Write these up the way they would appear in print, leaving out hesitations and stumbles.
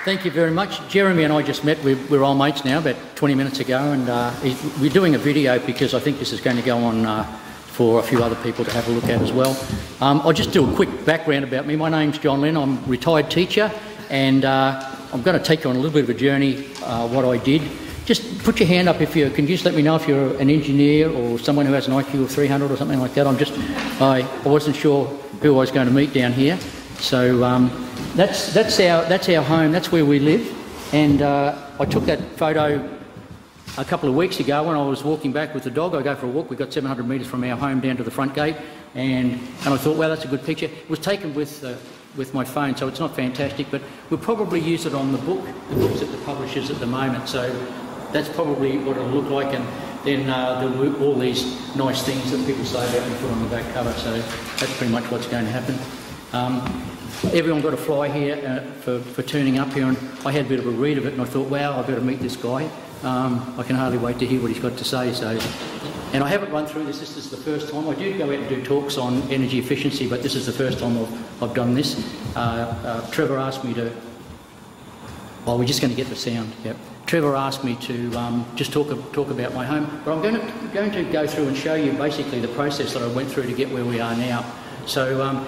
Thank you very much. Jeremy and I just met. We're old mates now, about 20 minutes ago, and we're doing a video because I think this is going to go on for a few other people to have a look at as well. I'll just do a quick background about me. My name's John Lynn. I'm a retired teacher, and I'm going to take you on a little bit of a journey, what I did. Just put your hand up if you can. Just let me know if you're an engineer or someone who has an IQ of 300 or something like that. I wasn't sure who I was going to meet down here. So that's our home. That's where we live. And I took that photo a couple of weeks ago when I was walking back with the dog. I go for a walk. We got 700 metres from our home down to the front gate, and I thought, well, that's a good picture. It was taken with my phone, so it's not fantastic, but we'll probably use it on the books that the publishers at the moment. So that's probably what it'll look like, and then there'll be all these nice things that people say about me put on the back cover. So that's pretty much what's going to happen. Everyone got a fly here for turning up here, and I had a bit of a read of it, and I thought, wow, I better meet this guy. I can hardly wait to hear what he's got to say. And I haven't run through this. This is the first time. I do go out and do talks on energy efficiency, but this is the first time I've done this. Trevor asked me to... Oh, we're just going to get the sound. Yep. Trevor asked me to just talk about my home, but I'm going to go through and show you basically the process that I went through to get where we are now. So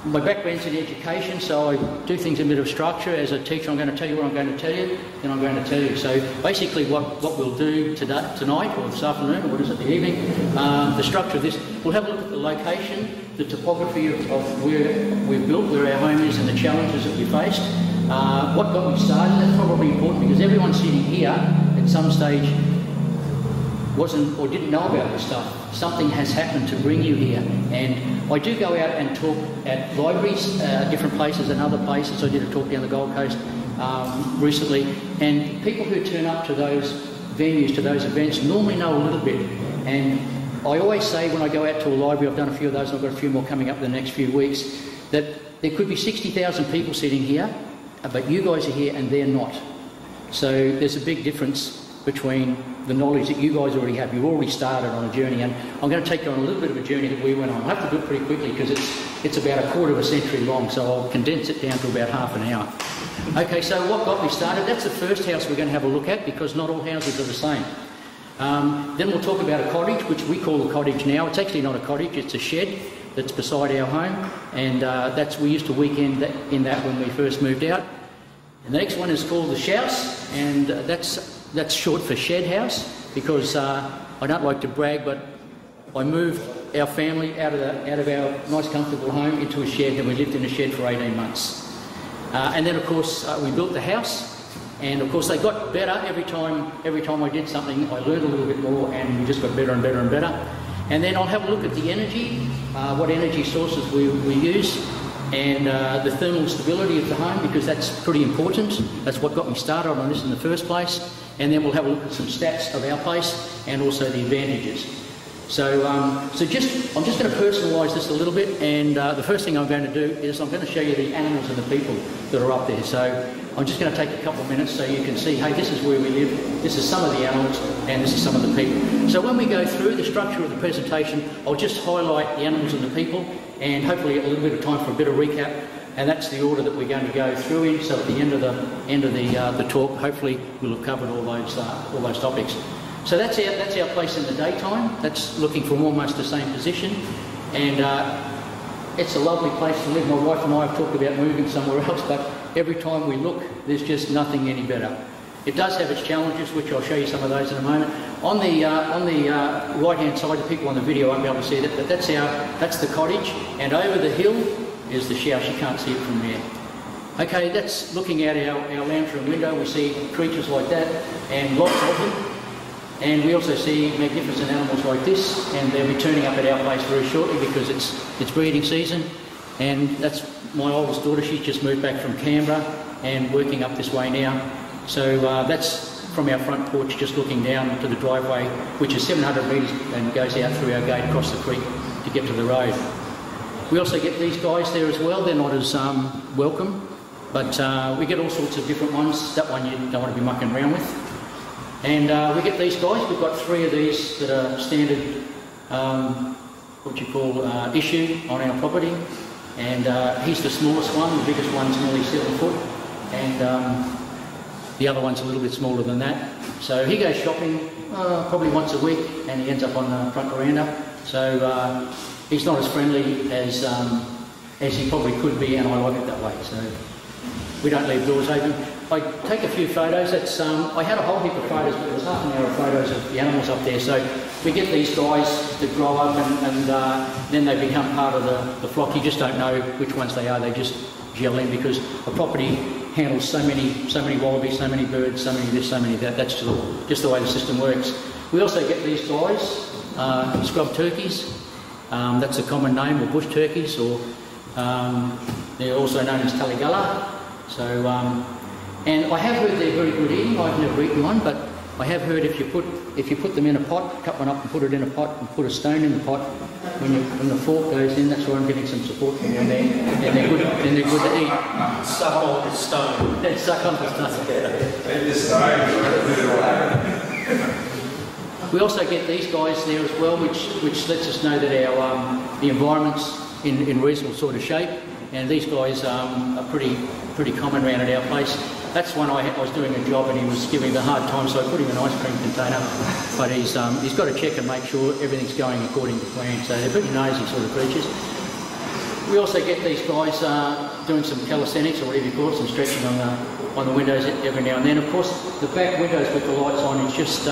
my background's in education, so I do things in a bit of structure. As a teacher, I'm going to tell you what I'm going to tell you, and I'm going to tell you. So basically what we'll do tonight, or this afternoon, or what is it, the evening, the structure of this, we'll have a look at the location, the topography of where we've built, where our home is, and the challenges that we faced. What got me started, that's probably important because everyone sitting here at some stage wasn't or didn't know about this stuff. Something has happened to bring you here, and I do go out and talk at libraries, different places and other places. I did a talk down the Gold Coast recently, and people who turn up to those venues, to those events, normally know a little bit. And I always say when I go out to a library, I've done a few of those, and I've got a few more coming up in the next few weeks, that there could be 60,000 people sitting here, but you guys are here and they're not. So there's a big difference between the knowledge that you guys already have. You've already started on a journey, and I'm going to take you on a little bit of a journey that we went on. I have to do it pretty quickly because it's about a quarter of a century long, so I'll condense it down to about half an hour. Okay, so what got me started? That's the first house we're going to have a look at because not all houses are the same. Then we'll talk about a cottage, which we call a cottage now. It's actually not a cottage, it's a shed that's beside our home, and we used to weekend in that when we first moved out. And the next one is called the shouse, and that's short for shed house because I don't like to brag, but I moved our family out of our nice comfortable home into a shed, and we lived in a shed for 18 months. And then of course we built the house, and of course they got better every time I did something. I learned a little bit more, and we just got better and better and better. And then I'll have a look at the energy, what energy sources we use, and the thermal stability of the home, because that's pretty important. That's what got me started on this in the first place. And then we'll have a look at some stats of our place and also the advantages. So, I'm just going to personalise this a little bit, and the first thing I'm going to do is I'm going to show you the animals and the people that are up there. So I'm just going to take a couple of minutes so you can see, hey, this is where we live, this is some of the animals, and this is some of the people. So when we go through the structure of the presentation, I'll just highlight the animals and the people, and hopefully a little bit of time for a bit of recap. And that's the order that we're going to go through in. So at the end of the talk, hopefully we'll have covered all those topics. So that's our place in the daytime. That's looking from almost the same position, and it's a lovely place to live. My wife and I have talked about moving somewhere else, but every time we look, there's just nothing any better. It does have its challenges, which I'll show you some of those in a moment. On the right-hand side, the people on the video won't be able to see that, but that's the cottage, and over the hill is the shouse. You can't see it from there. Okay, that's looking out our lounge room window. We see creatures like that, and lots of them. And we also see magnificent animals like this, and they'll be turning up at our place very shortly because it's breeding season. And that's my oldest daughter. She's just moved back from Canberra and working up this way now. So that's from our front porch, just looking down to the driveway, which is 700 metres and goes out through our gate across the creek to get to the road. We also get these guys there as well. They're not as welcome, but we get all sorts of different ones. That one you don't want to be mucking around with. And we get these guys. We've got 3 of these that are standard, issue on our property. And he's the smallest one. The biggest one's nearly 7 foot. and the other one's a little bit smaller than that. So he goes shopping probably once a week, and he ends up on the front veranda. So he's not as friendly as he probably could be, and I like it that way. So we don't leave doors open. I take a few photos. That's I had a whole heap of photos, but there was half an hour of photos of the animals up there. So we get these guys that grow up, and then they become part of the flock. You just don't know which ones they are. They just gel in because a property handles so many wallabies, so many birds, so many this, so many that. That's just the way the system works. We also get these guys, scrub turkeys. That's a common name, or bush turkeys, or they're also known as Caligula. So, and I have heard they're very good eating. I've never eaten one, but I have heard if you put them in a pot, cut one up and put it in a pot, and put a stone in the pot, when the fork goes in, that's where I'm getting some support from them there. And they're good to eat. Suck on the stone. They suck on the stone. We also get these guys there as well, which lets us know that our the environment's in reasonable sort of shape. And these guys are pretty common around at our place. That's one I was doing a job and he was giving me a hard time, so I put him in an ice cream container. But he's got to check and make sure everything's going according to plan. So they're pretty nosy sort of creatures. We also get these guys doing some calisthenics or whatever you call it, some stretching on the windows every now and then. Of course, the back windows with the lights on, it's just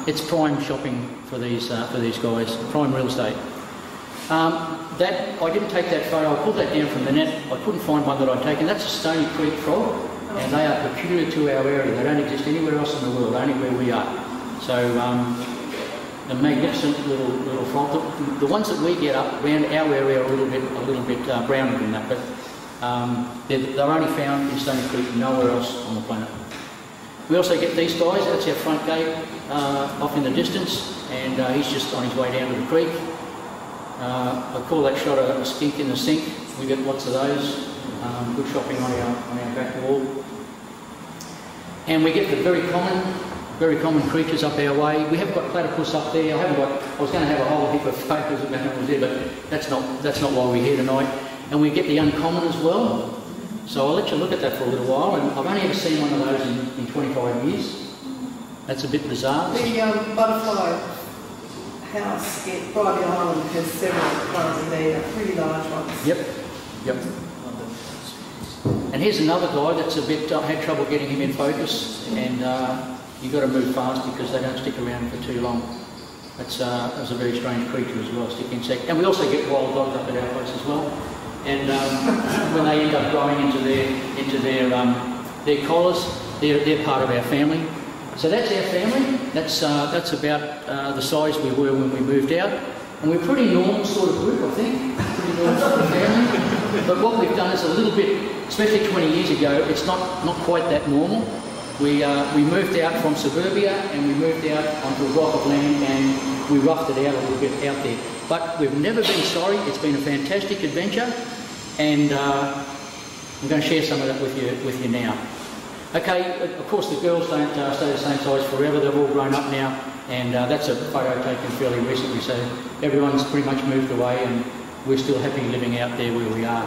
it's prime shopping for these guys, prime real estate. I didn't take that photo. I pulled that down from the net. I couldn't find one that I'd taken. That's a Stony Creek frog, and they are peculiar to our area. They don't exist anywhere else in the world, only where we are. So a magnificent little frog. The ones that we get up around our area are a little bit browner than that, but they're only found in Stony Creek, nowhere else on the planet. We also get these guys. That's our front gate off in the distance, and he's just on his way down to the creek. I call that shot a skink in the sink. We get lots of those. Good shopping on our back wall. And we get the very common creatures up our way. We have got platypus up there. I was going to have a whole heap of photos of animals there, but that's not why we're here tonight. And we get the uncommon as well. So I'll let you look at that for a little while. And I've only ever seen one of those in 25 years. That's a bit bizarre. The butterfly house at Bribey Island has several kinds of there, pretty large ones. Yep. And here's another guy that's a bit had trouble getting him in focus, and you've got to move fast because they don't stick around for too long. That's a very strange creature as well, stick insect. And we also get wild dogs up at our place as well. And when they end up growing into their collars, they're part of our family. So that's our family. That's about the size we were when we moved out, and we're a pretty normal sort of group, I think. Pretty normal sort of family. But what we've done is a little bit, especially 20 years ago, it's not quite that normal. We moved out from suburbia and we moved out onto a block of land and we roughed it out a little bit out there. But we've never been sorry. It's been a fantastic adventure, and I'm going to share some of that with you now. Okay, of course the girls don't stay the same size forever. They've all grown up now, and that's a photo taken fairly recently, so everyone's pretty much moved away and we're still happy living out there where we are.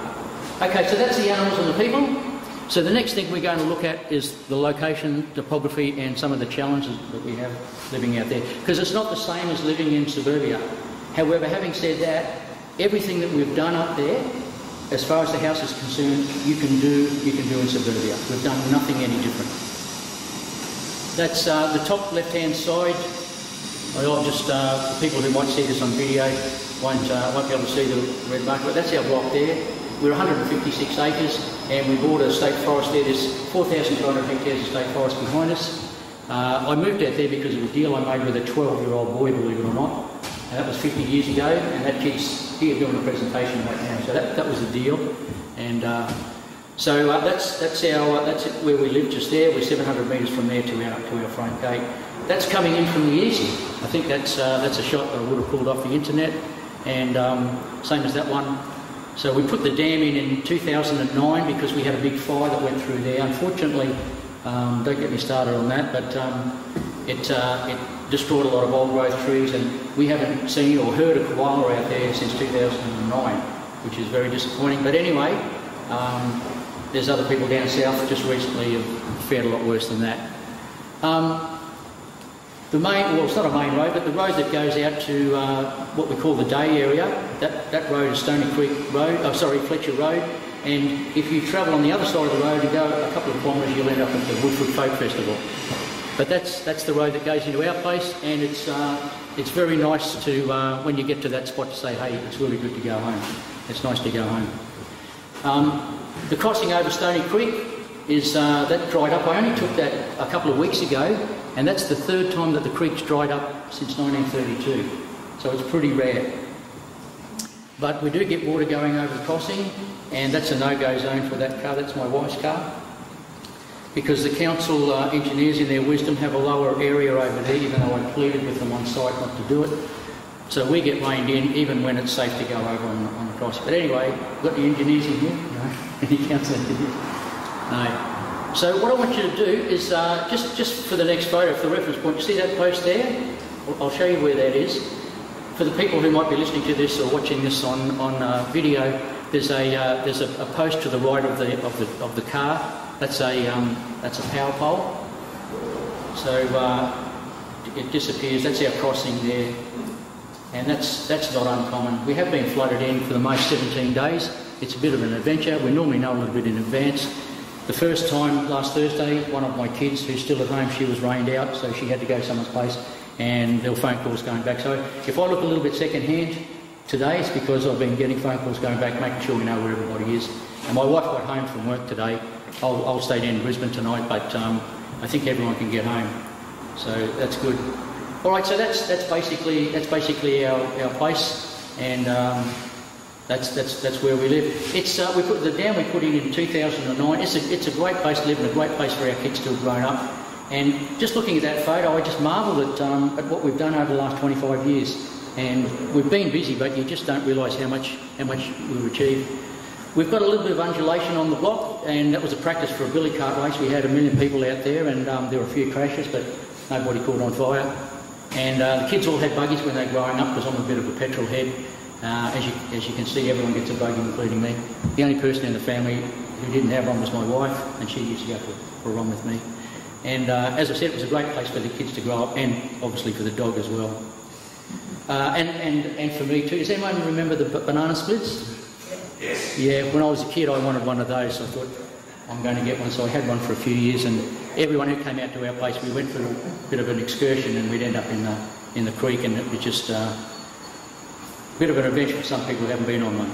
Okay, so that's the animals and the people. So the next thing we're going to look at is the location, topography, and some of the challenges that we have living out there, because it's not the same as living in suburbia. However, having said that, everything that we've done up there, as far as the house is concerned, you can do in suburbia. We've done nothing any different. That's the top left-hand side. I'll just, for people who might see this on video, won't be able to see the red marker, but that's our block there. We're 156 acres, and we bought a state forest there. There's 4,200 hectares of state forest behind us. I moved out there because of a deal I made with a 12-year-old boy, believe it or not. And that was 50 years ago, and that kid's here doing a presentation right now. So that was a deal, and so that's where we live just there. We're 700 metres from there to our front gate. That's coming in from the east. I think that's a shot that I would have pulled off the internet, and same as that one. So we put the dam in 2009 because we had a big fire that went through there. Unfortunately, don't get me started on that, but it destroyed a lot of old growth trees, and we haven't seen or heard a koala out there since 2009, which is very disappointing. But anyway, there's other people down south just recently have fared a lot worse than that. The main, well, it's not a main road, but the road that goes out to what we call the Day area, that road is Stony Creek Road, Fletcher Road, and if you travel on the other side of the road and go a couple of kilometres, you'll end up at the Woodford Folk Festival. But that's the road that goes into our place, and it's very nice to, when you get to that spot, to say, hey, it's really good to go home. It's nice to go home. The crossing over Stony Creek is, that dried up. I only took that a couple of weeks ago, and that's the third time that the creek's dried up since 1932. So it's pretty rare. But we do get water going over the crossing, and that's a no-go zone for that car. That's my wife's car. Because the council engineers, in their wisdom, have a lower area over there, even though I pleaded with them on site not to do it. So we get reined in even when it's safe to go over on the crossing. But anyway, got the engineers in here? No. Any council engineers? No. So what I want you to do is, just for the next photo, for the reference point, you see that post there? I'll show you where that is. For the people who might be listening to this or watching this on video, there's a post to the right of the car. That's a power pole. So it disappears. That's our crossing there, and that's not uncommon. We have been flooded in for the most 17 days. It's a bit of an adventure. We normally know a little bit in advance. The first time, last Thursday, one of my kids who's still at home, she was rained out, so she had to go someone's place, and there were phone calls going back. So if I look a little bit second-hand today, it's because I've been getting phone calls going back, making sure we know where everybody is. And my wife got home from work today. I'll stay down in Brisbane tonight, but I think everyone can get home, so that's good. All right, so that's basically our place, and that's where we live. It's the dam we put in 2009. It's a great place to live and a great place for our kids to have grown up. And just looking at that photo, I just marvel at what we've done over the last 25 years. And we've been busy, but you just don't realise how much we've achieved. We've got a little bit of undulation on the block, and that was a practice for a billy cart race. We had 1 million people out there, and there were a few crashes, but nobody caught on fire. And the kids all had buggies when they were growing up, because I'm a bit of a petrol head. As you can see, everyone gets a buggy, including me. The only person in the family who didn't have one was my wife, and she used to go for a run with me. And as I said, it was a great place for the kids to grow up, and obviously for the dog as well. And for me too. Does anyone remember the banana splits? Yes. Yeah, when I was a kid I wanted one of those, so I thought I'm going to get one, so I had one for a few years, and everyone who came out to our place, we went for a bit of an excursion, and we'd end up in the creek, and it was just a bit of an adventure for some people who haven't been on one.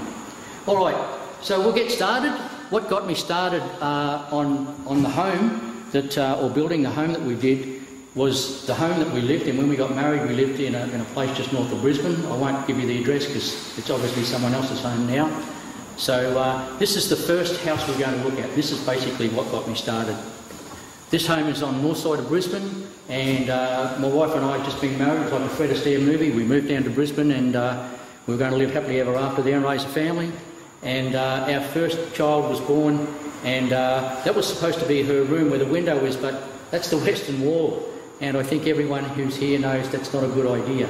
All right, so we'll get started. What got me started on the home that, or building the home that we did, was the home that we lived in. When we got married, we lived in a place just north of Brisbane. I won't give you the address because it's obviously someone else's home now. So this is the first house we're going to look at. This is basically what got me started. This home is on the north side of Brisbane, and my wife and I had just been married. It was like a Fred Astaire movie. We moved down to Brisbane, and we were going to live happily ever after there and raise a family. And our first child was born, and that was supposed to be her room where the window is, but that's the western wall. And I think everyone who's here knows that's not a good idea.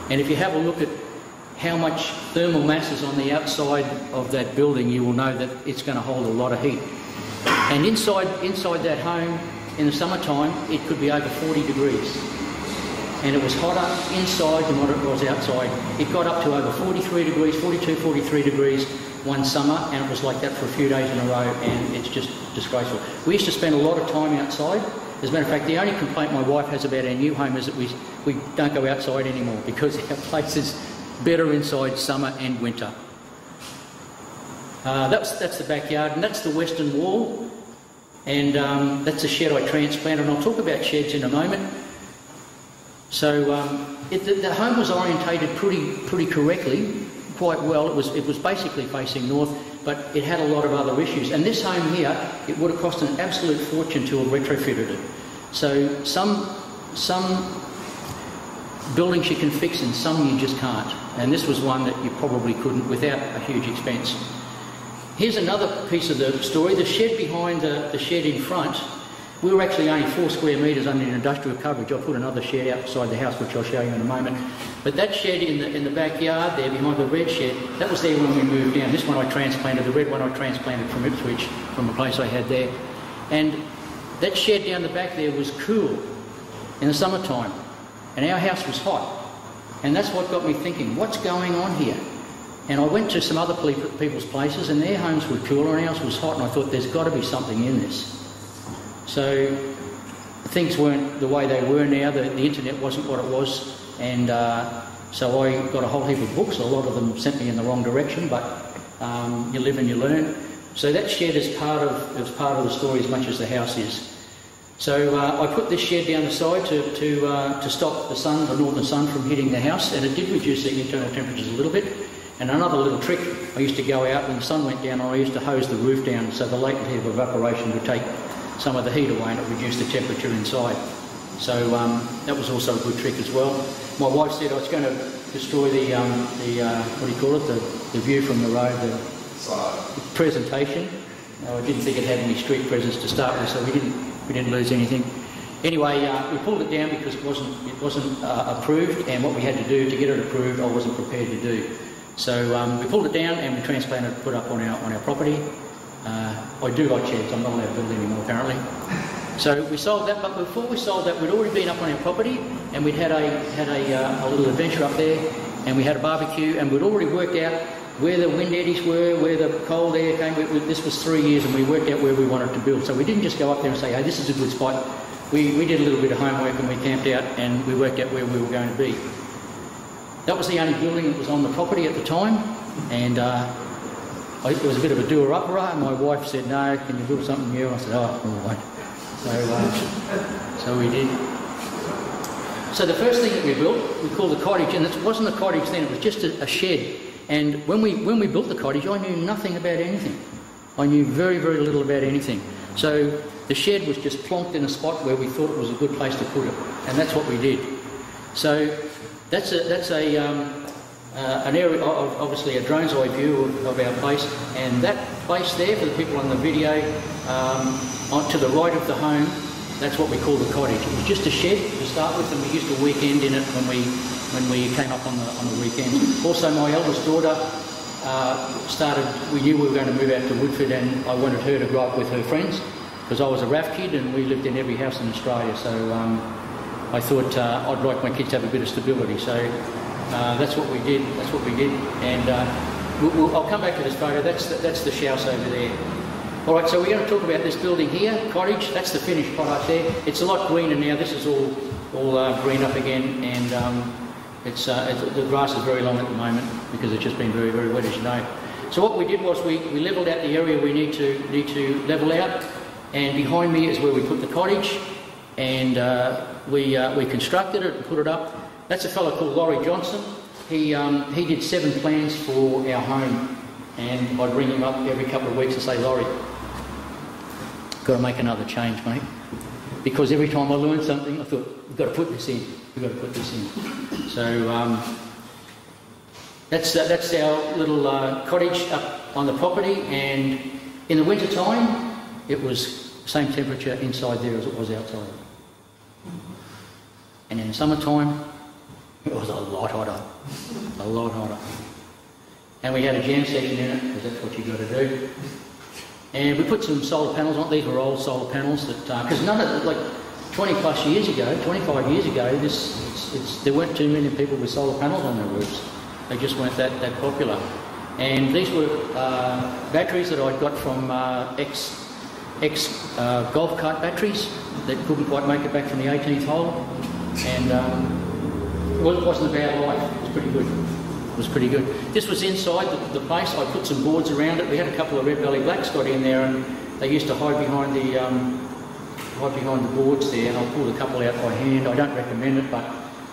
And if you have a look at how much thermal mass is on the outside of that building, you will know that it's going to hold a lot of heat. And inside that home, in the summertime, it could be over 40 degrees. And it was hotter inside than what it was outside. It got up to over 43 degrees, 42, 43 degrees one summer, and it was like that for a few days in a row, and it's just disgraceful. We used to spend a lot of time outside. As a matter of fact, the only complaint my wife has about our new home is that we don't go outside anymore because our place is better inside summer and winter. That's the backyard, and that's the western wall, and that's a shed I transplanted, and I'll talk about sheds in a moment. So the home was orientated pretty correctly, quite well. It was basically facing north, but it had a lot of other issues. And this home here, it would have cost an absolute fortune to have retrofitted it. So some buildings you can fix and some you just can't. And this was one that you probably couldn't without a huge expense. Here's another piece of the story. The shed behind the shed in front We were actually only 4 square metres under an industrial coverage. I put another shed outside the house, which I'll show you in a moment. But that shed in the backyard there, behind the red shed, that was there when we moved down. This one I transplanted, the red one I transplanted from Ipswich, from a place I had there. And that shed down the back there was cool in the summertime, and our house was hot. And that's what got me thinking, what's going on here? And I went to some other people's places, and their homes were cooler and ours was hot, and I thought there's got to be something in this. So things weren't the way they were now, the internet wasn't what it was, and so I got a whole heap of books. A lot of them sent me in the wrong direction, but you live and you learn. So that shed is part of the story as much as the house is. So I put this shed down the side to stop the northern sun from hitting the house, and it did reduce the internal temperatures a little bit. And another little trick, I used to go out when the sun went down, I used to hose the roof down so the latent heat of evaporation would take some of the heat away and it reduced the temperature inside. So that was also a good trick as well. My wife said I was going to destroy the what do you call it, the view from the road, the presentation. I didn't think it had any street presence to start with, so we didn't lose anything. Anyway, we pulled it down because it wasn't approved, and what we had to do to get it approved I wasn't prepared to do. So we pulled it down and we transplanted it, put up on our property. I do like sheds, I'm not allowed to build anymore apparently. So we sold that, but before we sold that we'd already been up on our property and we'd had a little adventure up there, and we had a barbecue, and we'd already worked out where the wind eddies were, where the cold air came. This was 3 years and we worked out where we wanted to build. So we didn't just go up there and say, hey, this is a good spot. We did a little bit of homework and we camped out and we worked out where we were going to be. That was the only building that was on the property at the time, and it was a bit of a doer-upper, and my wife said, no, can you build something new? I said, oh, all right. So we did. So the first thing that we built, we called the cottage, and it wasn't a cottage then, it was just a shed. And when we built the cottage, I knew nothing about anything. I knew very, very little about anything. So the shed was just plonked in a spot where we thought it was a good place to put it, and that's what we did. So that's an area, obviously a drone's eye view of our place, and that place there, for the people on the video, to the right of the home, that's what we call the cottage. It was just a shed to start with, and we used to weekend in it when we came up on the weekends. Also, my eldest daughter we knew we were going to move out to Woodford, and I wanted her to grow up with her friends, because I was a RAF kid and we lived in every house in Australia, so I thought I'd like my kids to have a bit of stability. So that's what we did. And I'll come back to this photo. That's the house over there. All right, so we're going to talk about this building here, cottage. That's the finished product there. It's a lot greener now. This is all green up again, and the grass is very long at the moment because it's just been very, very wet, as you know. So what we did was we levelled out the area we need to level out, and behind me is where we put the cottage, and we constructed it and put it up. That's a fellow called Laurie Johnson. He did 7 plans for our home, and I'd ring him up every couple of weeks and say, Laurie, got to make another change, mate. Because every time I learned something, I thought, we've got to put this in. So that's our little cottage up on the property, and in the winter time, it was same temperature inside there as it was outside. And in the summertime, it was a lot hotter. And we had a jam session in it, because that's what you got to do. And we put some solar panels on. These were old solar panels that, because none of it, like 25 years ago, there weren't too many people with solar panels on their roofs. They just weren't that popular. And these were batteries that I'd got from golf cart batteries that couldn't quite make it back from the 18th hole. And well, it wasn't a bad life. It was pretty good. This was inside the place. I put some boards around it. We had a couple of red belly blacks got in there, and they used to hide behind the boards there, and I pulled a couple out by hand. I don't recommend it, but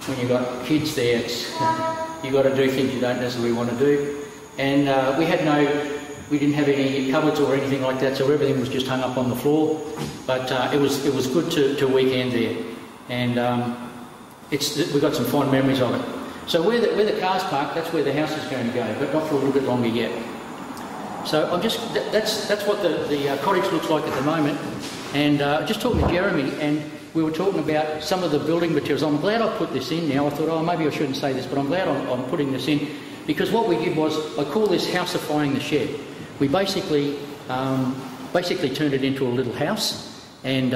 when you've got kids there, you've got to do things you don't necessarily want to do. And we didn't have any cupboards or anything like that, so everything was just hung up on the floor. But it was good to weekend there, and we've got some fond memories of it. So where the car's parked, that's where the house is going to go, but not for a little bit longer yet. So that's what the cottage looks like at the moment. And just talking to Jeremy, and we were talking about some of the building materials. I'm glad I put this in now. I thought, oh, maybe I shouldn't say this, but I'm glad I'm putting this in, because what we did was, I call this housifying the shed. We basically turned it into a little house and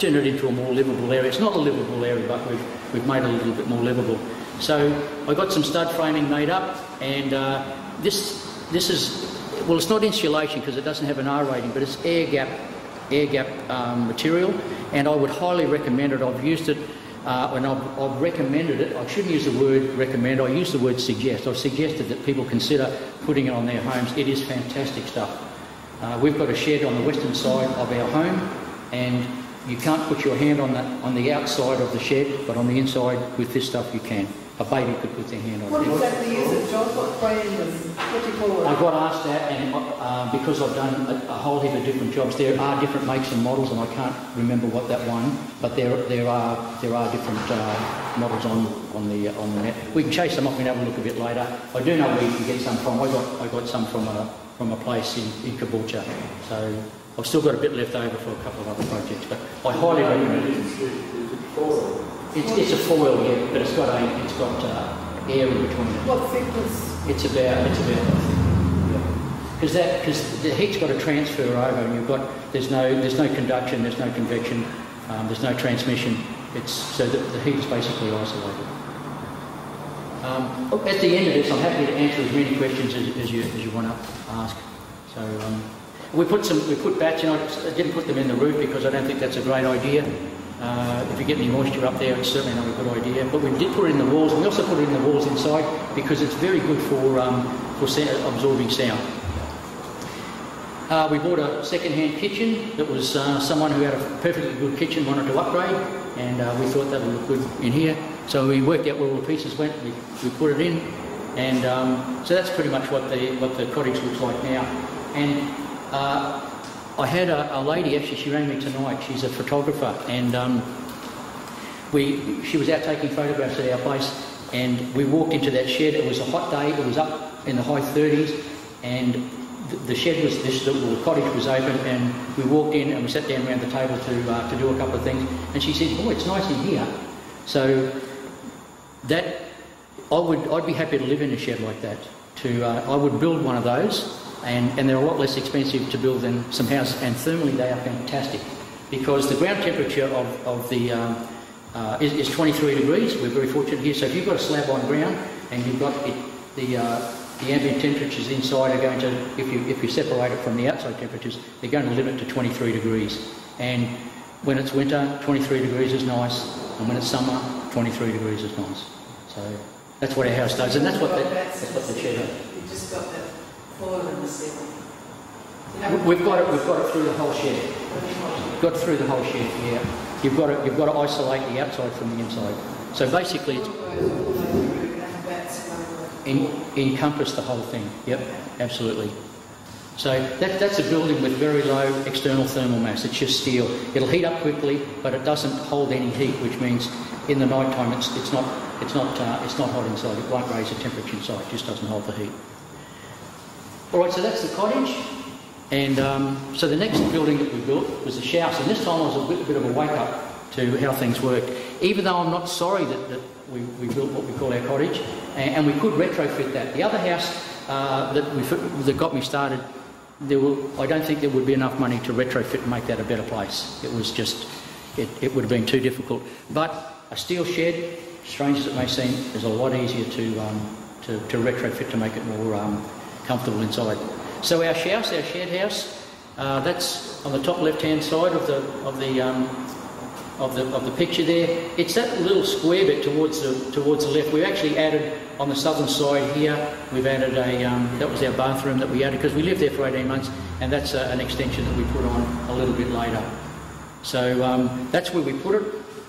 turned it into a more livable area. It's not a livable area, but we've made it a little bit more livable. So I got some stud framing made up, and this is, well, it's not insulation because it doesn't have an R rating, but it's air gap material, and I would highly recommend it. I've used it and I've recommended it. I shouldn't use the word recommend, I use the word suggest. I've suggested that people consider putting it on their homes. It is fantastic stuff. We've got a shed on the western side of our home, and you can't put your hand on the outside of the shed, but on the inside with this stuff you can. A baby could put their hand on it. What exactly is it, John? What brand is, what do you call it? I got asked that, and because I've done a whole heap of different jobs, there are different makes and models, and I can't remember what that one, but there are different models on the net. We can chase them up and have a look a bit later. I do know where you can get some from. I got some from a place in Caboolture, so I've still got a bit left over for a couple of other projects, but I highly recommend it. It's a foil, yeah, but it's got air in between it. What thickness? It's about because the heat's got to transfer over, and there's no conduction, there's no convection, there's no transmission. So the heat is basically isolated. At the end of this, I'm happy to answer as many questions as you want to ask. So we put bats in. I didn't put them in the roof because I don't think that's a great idea. If you get any moisture up there, it's certainly not a good idea. But we did put it in the walls. We also put it in the walls inside because it's very good for absorbing sound. We bought a second-hand kitchen that was someone who had a perfectly good kitchen wanted to upgrade, and we thought that would look good in here. So we worked out where all the pieces went. We put it in, and so that's pretty much what the cottage looks like now. And I had a lady, actually, she rang me tonight. She's a photographer, and she was out taking photographs at our place, and we walked into that shed. It was a hot day. It was up in the high 30s, and the shed was the cottage was open, and we walked in and we sat down around the table to do a couple of things. And she said, "Boy, it's nice in here." So that I'd be happy to live in a shed like that. I would build one of those. And they're a lot less expensive to build than some houses, and thermally they are fantastic because the ground temperature of the is 23 degrees. We're very fortunate here. So if you've got a slab on ground and you've got the ambient temperatures inside are going to, if you separate it from the outside temperatures, they're going to limit to 23 degrees. And when it's winter, 23 degrees is nice, and when it's summer, 23 degrees is nice. So that's what our house does, and that's what the shed does. You just got that. In the ceiling. We've got it through the whole shed. Got through the whole shed, yeah. You've got to isolate the outside from the inside. So basically it's encompass the whole thing. Yep, absolutely. So that's a building with very low external thermal mass. It's just steel. It'll heat up quickly, but it doesn't hold any heat, which means in the night time it's not hot inside. It won't raise the temperature inside. It just doesn't hold the heat. All right, so that's the cottage, and so the next building that we built was the house, and this time was a bit of a wake-up to how things work. Even though I'm not sorry that we built what we call our cottage, and we could retrofit that. The other house that got me started, I don't think there would be enough money to retrofit and make that a better place. It was just, it would have been too difficult. But a steel shed, strange as it may seem, is a lot easier to retrofit to make it more comfortable inside. So our shed house, that's on the top left-hand side of the picture there. It's that little square bit towards the left. We've actually added on the southern side here. We've added that was our bathroom that we added because we lived there for 18 months, and that's an extension that we put on a little bit later. So that's where we put it.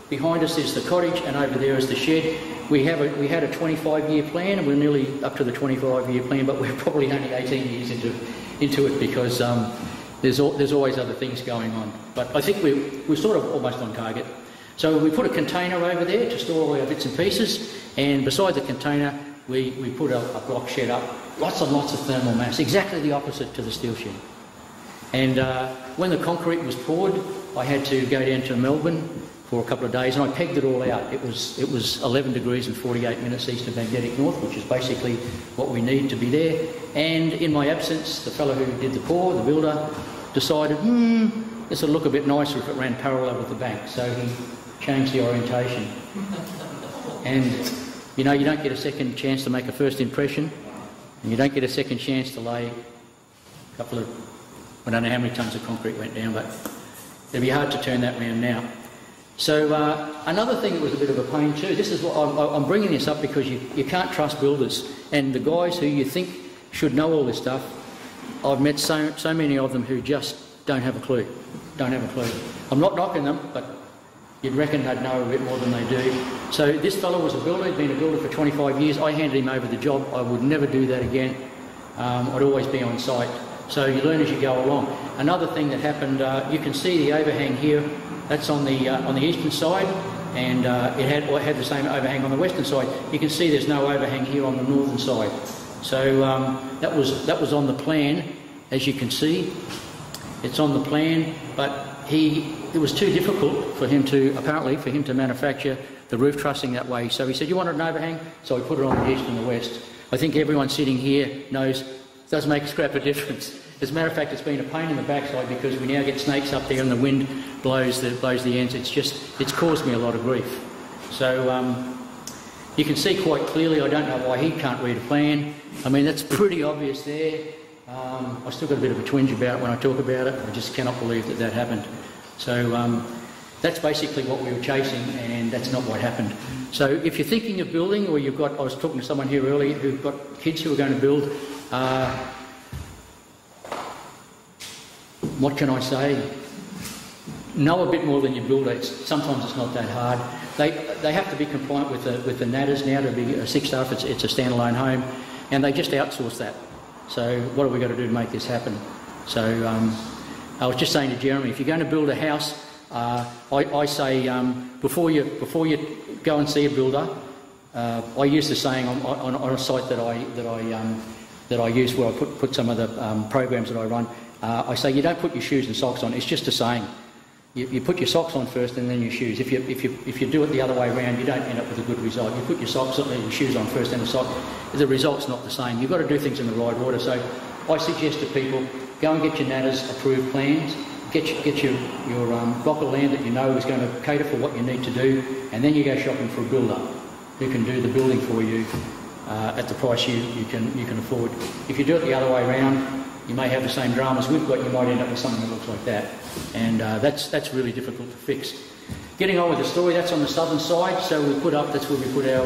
Behind us is the cottage, and over there is the shed. We had a 25-year plan, and we're nearly up to the 25-year plan, but we're probably only 18 years into it because there's always other things going on. But I think we're sort of almost on target. So we put a container over there to store all our bits and pieces, and beside the container we put a block shed up. Lots and lots of thermal mass, exactly the opposite to the steel shed. And when the concrete was poured, I had to go down to Melbourne for a couple of days, and I pegged it all out. It was 11 degrees and 48 minutes east of magnetic north, which is basically what we need to be there. And in my absence, the fellow who did the pour, the builder, decided, this would look a bit nicer if it ran parallel with the bank. So he changed the orientation. And you know, you don't get a second chance to make a first impression, and you don't get a second chance to lay a couple of, I don't know how many tonnes of concrete went down, but it'd be hard to turn that round now. So another thing that was a bit of a pain too, this is what I'm bringing this up because you can't trust builders, and the guys who you think should know all this stuff, I've met so many of them who just don't have a clue, I'm not knocking them, but you'd reckon they'd know a bit more than they do. So this fellow was a builder, he'd been a builder for 25 years, I handed him over the job, I would never do that again, I'd always be on site. So you learn as you go along. Another thing that happened, you can see the overhang here, that's on the eastern side, and it had the same overhang on the western side. You can see there's no overhang here on the northern side. So that was on the plan, as you can see. It's on the plan, but it was too difficult for him to manufacture the roof trussing that way. So he said, you wanted an overhang? So he put it on the east and the west. I think everyone sitting here knows it does make a scrap of difference. As a matter of fact, it's been a pain in the backside because we now get snakes up there and the wind blows the ends. It's caused me a lot of grief. So you can see quite clearly, I don't know why he can't read a plan. I mean, that's pretty obvious there. I still got a bit of a twinge about it when I talk about it. I just cannot believe that happened. So that's basically what we were chasing, and that's not what happened. So if you're thinking of building, or you've got, I was talking to someone here earlier who've got kids who are going to build, what can I say? Know a bit more than your builder. Sometimes it's not that hard. They have to be compliant with the NATAs now to be a 6-star if it's a standalone home, and they just outsource that. So what have we got to do to make this happen? So I was just saying to Jeremy, if you're going to build a house, I say before you go and see a builder, I use the saying on a site that I use where I put some of the programs that I run. I say you don't put your shoes and socks on. It's just a saying. You put your socks on first and then your shoes. If you do it the other way around, you don't end up with a good result. You put your socks on and your shoes on first and the sock. The result's not the same. You've got to do things in the right order. So I suggest to people, go and get your NATAs approved plans. Get your block of land that you know is going to cater for what you need to do, and then you go shopping for a builder who can do the building for you at the price you can afford. If you do it the other way around, you may have the same dramas we've got. You might end up with something that looks like that, and that's really difficult to fix. Getting on with the story, that's on the southern side. So that's where we put our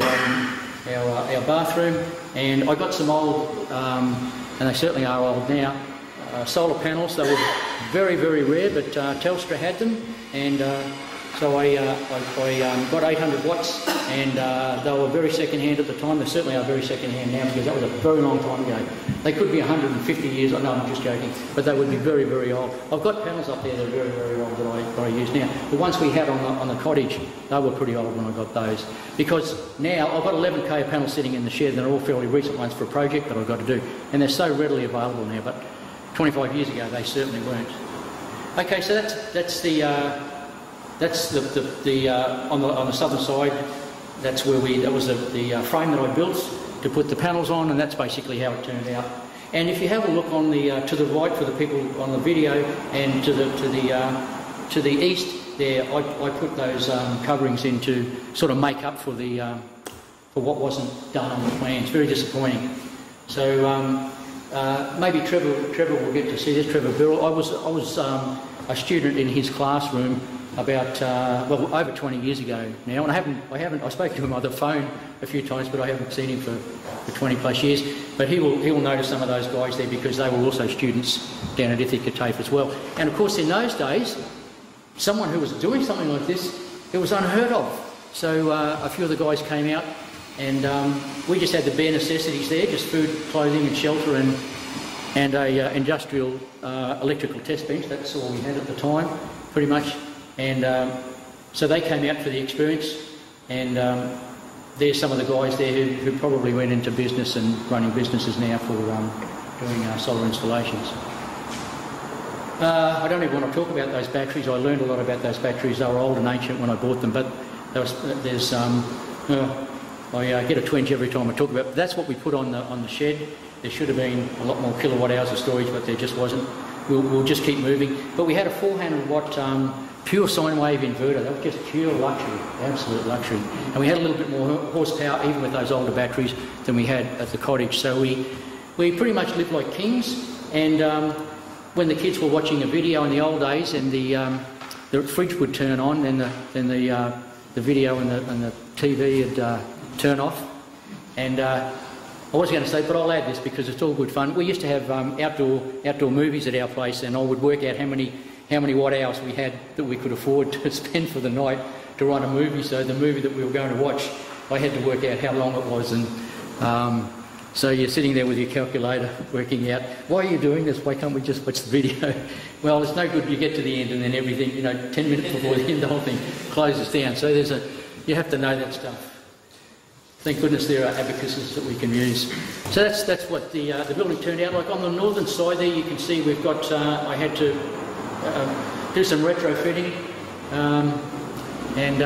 bathroom, and I got some old, and they certainly are old now, solar panels. They were very, very rare, but Telstra had them, and so I got 800 watts, and they were very second-hand at the time. They certainly are very second-hand now, because that was a very long time ago. They could be 150 years, no, I'm just joking, but they would be very, very old. I've got panels up there that are very, very old that I use now. The ones we had on the cottage, they were pretty old when I got those, because now I've got 11k of panels sitting in the shed, and they're all fairly recent ones for a project that I've got to do, and they're so readily available now, but 25 years ago they certainly weren't. Okay, so that's on the southern side. That was the frame that I built to put the panels on, and that's basically how it turned out. And if you have a look on the to the right for the people on the video, and to the east there, I put those coverings in to sort of make up for what wasn't done on the plans. Very disappointing. So maybe Trevor will get to see this. Trevor Birrell. I was a student in his classroom about over 20 years ago now, and I spoke to him on the phone a few times, but I haven't seen him for 20 plus years. But he will notice some of those guys there, because they were also students down at Ithaca TAFE as well. And of course, in those days, someone who was doing something like this, it was unheard of. So a few of the guys came out, and we just had the bare necessities there, just food, clothing and shelter, and a industrial electrical test bench. That's all we had at the time, pretty much. And so they came out for the experience, and there's some of the guys there who probably went into business and running businesses now for doing solar installations. I don't even want to talk about those batteries. I learned a lot about those batteries. They were old and ancient when I bought them, but there's I get a twinge every time I talk about it. But that's what we put on the shed. There should have been a lot more kilowatt hours of storage, but there just wasn't. We'll just keep moving. But we had a 400 watt pure sine wave inverter. That was just pure luxury, absolute luxury. And we had a little bit more horsepower even with those older batteries than we had at the cottage. So we pretty much lived like kings. And when the kids were watching a video in the old days and the fridge would turn on, then the video and the TV would turn off. And I was going to say, but I'll add this because it's all good fun. We used to have outdoor movies at our place, and I would work out how many watt hours we had that we could afford to spend for the night to run a movie. So the movie that we were going to watch, I had to work out how long it was, and so you're sitting there with your calculator working out, why are you doing this? Why can't we just watch the video? Well, it's no good. You get to the end and then everything, 10 minutes before the end, the whole thing closes down. So you have to know that stuff. Thank goodness there are abacuses that we can use. So that's what the building turned out like. On the northern side there, you can see we've got. I had to do some retrofitting, and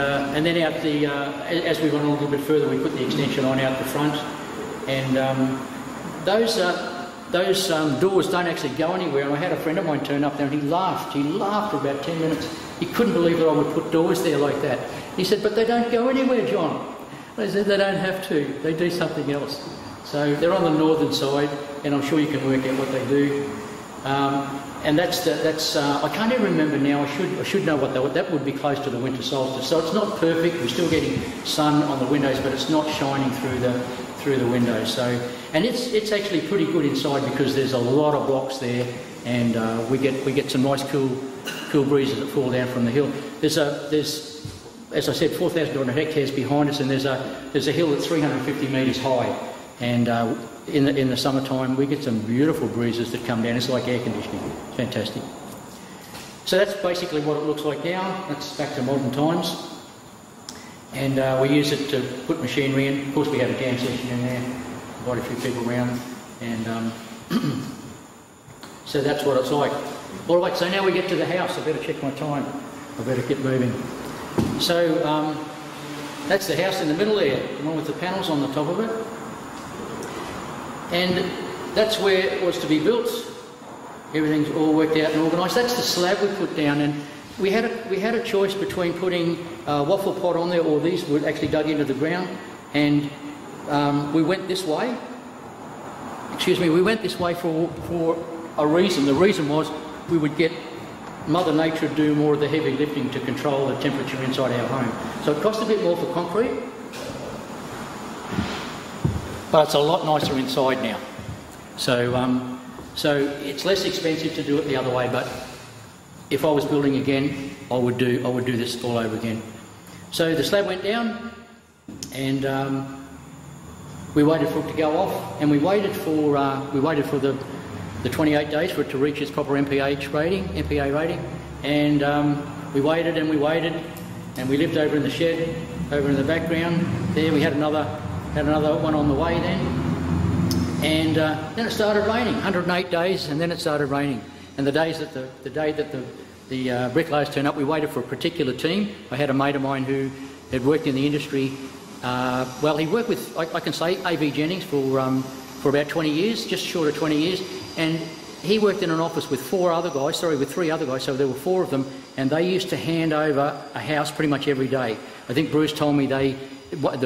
then out the as we went on a little bit further, we put the extension on out the front, and those doors don't actually go anywhere. And I had a friend of mine turn up there, and he laughed. He laughed for about 10 minutes. He couldn't believe that I would put doors there like that. He said, "But they don't go anywhere, John." I said they don't have to. They do something else. So they're on the northern side, and I'm sure you can work out what they do. And that's I can't even remember now. I should know what that would be close to the winter solstice. So it's not perfect. We're still getting sun on the windows, but it's not shining through the windows. So and it's actually pretty good inside because there's a lot of blocks there, and we get some nice cool breezes that fall down from the hill. There's as I said, 4,200 hectares behind us, and there's a hill that's 350 metres high. And in the summertime, we get some beautiful breezes that come down. It's like air conditioning. It's fantastic. So that's basically what it looks like now. That's back to modern times. And we use it to put machinery in. Of course, we had a jam session in there. Quite a few people around. And so that's what it's like. All right, so now we get to the house. I better check my time. I better get moving. So that's the house in the middle there, the one with the panels on the top of it. And that's where it was to be built. Everything's all worked out and organised. That's the slab we put down, and we had a choice between putting a waffle pot on there, or these were actually dug into the ground, and we went this way. Excuse me, we went this way for a reason. The reason was we would get Mother Nature do more of the heavy lifting to control the temperature inside our home. So it cost a bit more for concrete, but it's a lot nicer inside now. So it's less expensive to do it the other way. But if I was building again, I would do this all over again. So the slab went down, and we waited for it to go off, and we waited for the 28 days for it to reach its proper MPA rating, and we waited and we waited, and we lived over in the shed, over in the background. There we had another one on the way then, and then it started raining. 108 days, and then it started raining. And the day that the bricklayers turned up, we waited for a particular team. I had a mate of mine who had worked in the industry. Well, he worked with, I can say, A.V. Jennings for about 20 years, just short of 20 years. And he worked in an office with three other guys, so there were 4 of them, and they used to hand over a house pretty much every day. I think Bruce told me the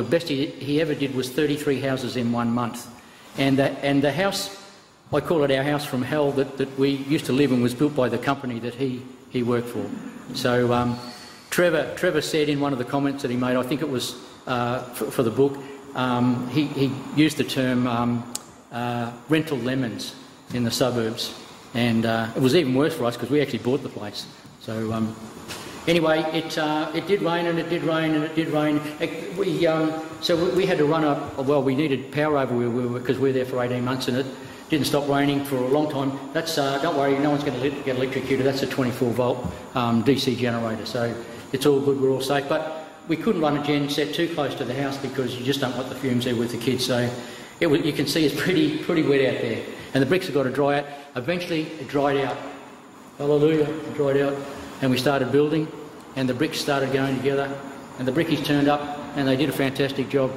best he ever did was 33 houses in 1 month. And the house, I call it our house from hell, that we used to live in, was built by the company that he worked for. So Trevor said in one of the comments that he made, I think it was for the book, he used the term rental lemons in the suburbs, and it was even worse for us because we actually bought the place. So anyway, it did rain and it did rain and it did rain. So we had to run we needed power over because we were there for 18 months, and it didn't stop raining for a long time. That's don't worry, no one's going to get electrocuted. That's a 24 volt DC generator, so it's all good. We're all safe, but we couldn't run a gen set too close to the house because you just don't want the fumes there with the kids. So you can see it's pretty wet out there, and the bricks have got to dry out. Eventually it dried out, hallelujah, dried out, and we started building, and the bricks started going together, and the brickies turned up, and they did a fantastic job.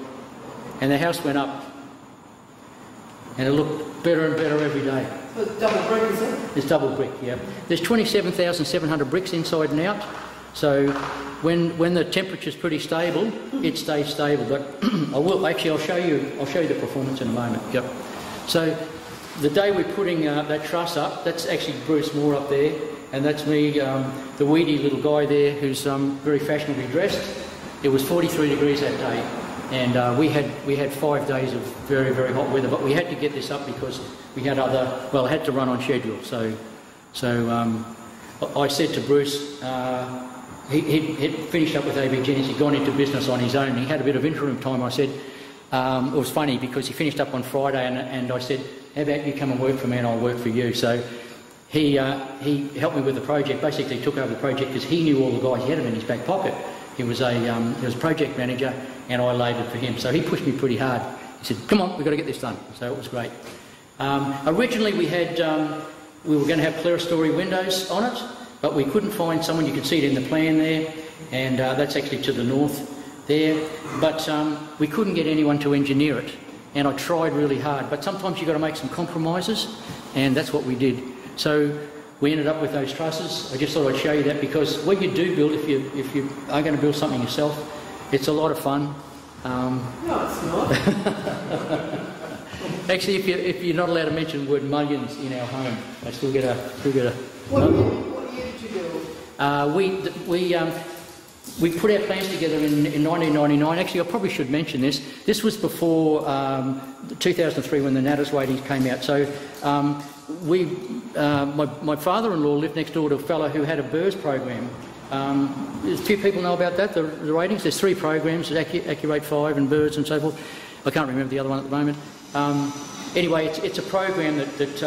And the house went up, and it looked better and better every day. So it's double brick, is it? It's double brick, yeah. There's 27,700 bricks inside and out, so when the temperature's pretty stable, it stays stable. But I'll show you the performance in a moment. Yep. So the day we're putting that truss up, that's actually Bruce Moore up there, and that's me, the weedy little guy there who's very fashionably dressed. It was 43 degrees that day, and we had 5 days of very, very hot weather, but we had to get this up because we had I had to run on schedule. So I said to Bruce, he'd finished up with ABGs, he'd gone into business on his own, he had a bit of interim time. I said, it was funny because he finished up on Friday, and I said, how about you come and work for me and I'll work for you. So he helped me with the project, basically took over the project because he knew all the guys, he had them in his back pocket. He was a project manager, and I laboured for him. So he pushed me pretty hard. He said, come on, we've got to get this done. So it was great. Originally we were going to have clerestory windows on it, but we couldn't find someone. You can see it in the plan there, and that's actually to the north there. But we couldn't get anyone to engineer it, and I tried really hard. But sometimes you've got to make some compromises, and that's what we did. So we ended up with those trusses. I just thought I'd show you that because when you do build, if you are going to build something yourself, it's a lot of fun. No, it's not. Actually, if you're not allowed to mention the word mullions in our home, I still get a. What year did you build? We put our plans together in 1999. Actually, I probably should mention this. This was before 2003 when the Natters ratings came out. So my father-in-law lived next door to a fellow who had a BERS program. A few people know about that, the ratings. There's 3 programs, Accurate 5 and BERS and so forth. I can't remember the other one at the moment. Anyway, it's a program that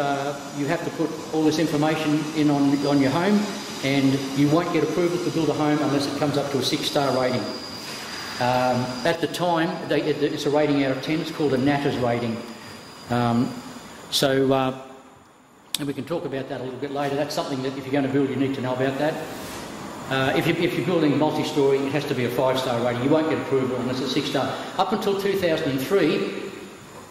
you have to put all this information in on your home, and you won't get approval to build a home unless it comes up to a 6-star rating. At the time, it's a rating out of 10. It's called a Natters rating. And we can talk about that a little bit later. That's something that if you're going to build, you need to know about that. If you're building a multi-storey, it has to be a 5-star rating. You won't get approval unless it's 6-star. Up until 2003,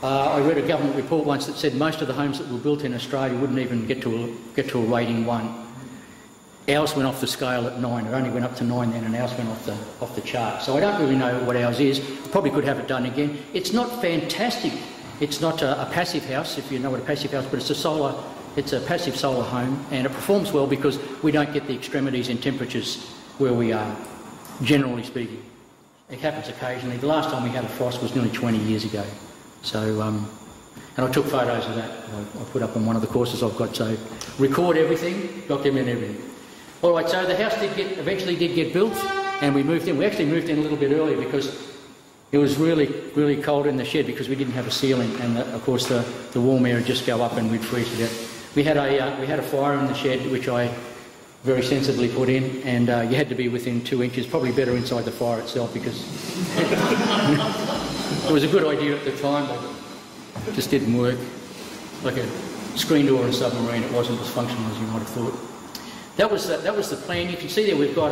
I read a government report once that said most of the homes that were built in Australia wouldn't even get to a rating 1. Ours went off the scale at 9. It only went up to 9 then, and ours went off the chart. So I don't really know what ours is. Probably could have it done again. It's not fantastic. It's not a passive house, if you know what a passive house, but it's a passive solar home, and it performs well because we don't get the extremities in temperatures where we are, generally speaking. It happens occasionally. The last time we had a frost was nearly 20 years ago. So, and I took photos of that. I put up on one of the courses I've got. So, record everything, document everything. All right. So the house eventually did get built, and we moved in. We actually moved in a little bit earlier because it was really, really cold in the shed because we didn't have a ceiling, and of course the warm air would just go up and we'd freeze to death. We had a fire in the shed which I very sensibly put in, and you had to be within 2 inches. Probably better inside the fire itself because it was a good idea at the time, but it just didn't work. Like a screen door in a submarine, it wasn't as functional as you might have thought. That was the plan. You can see there we've got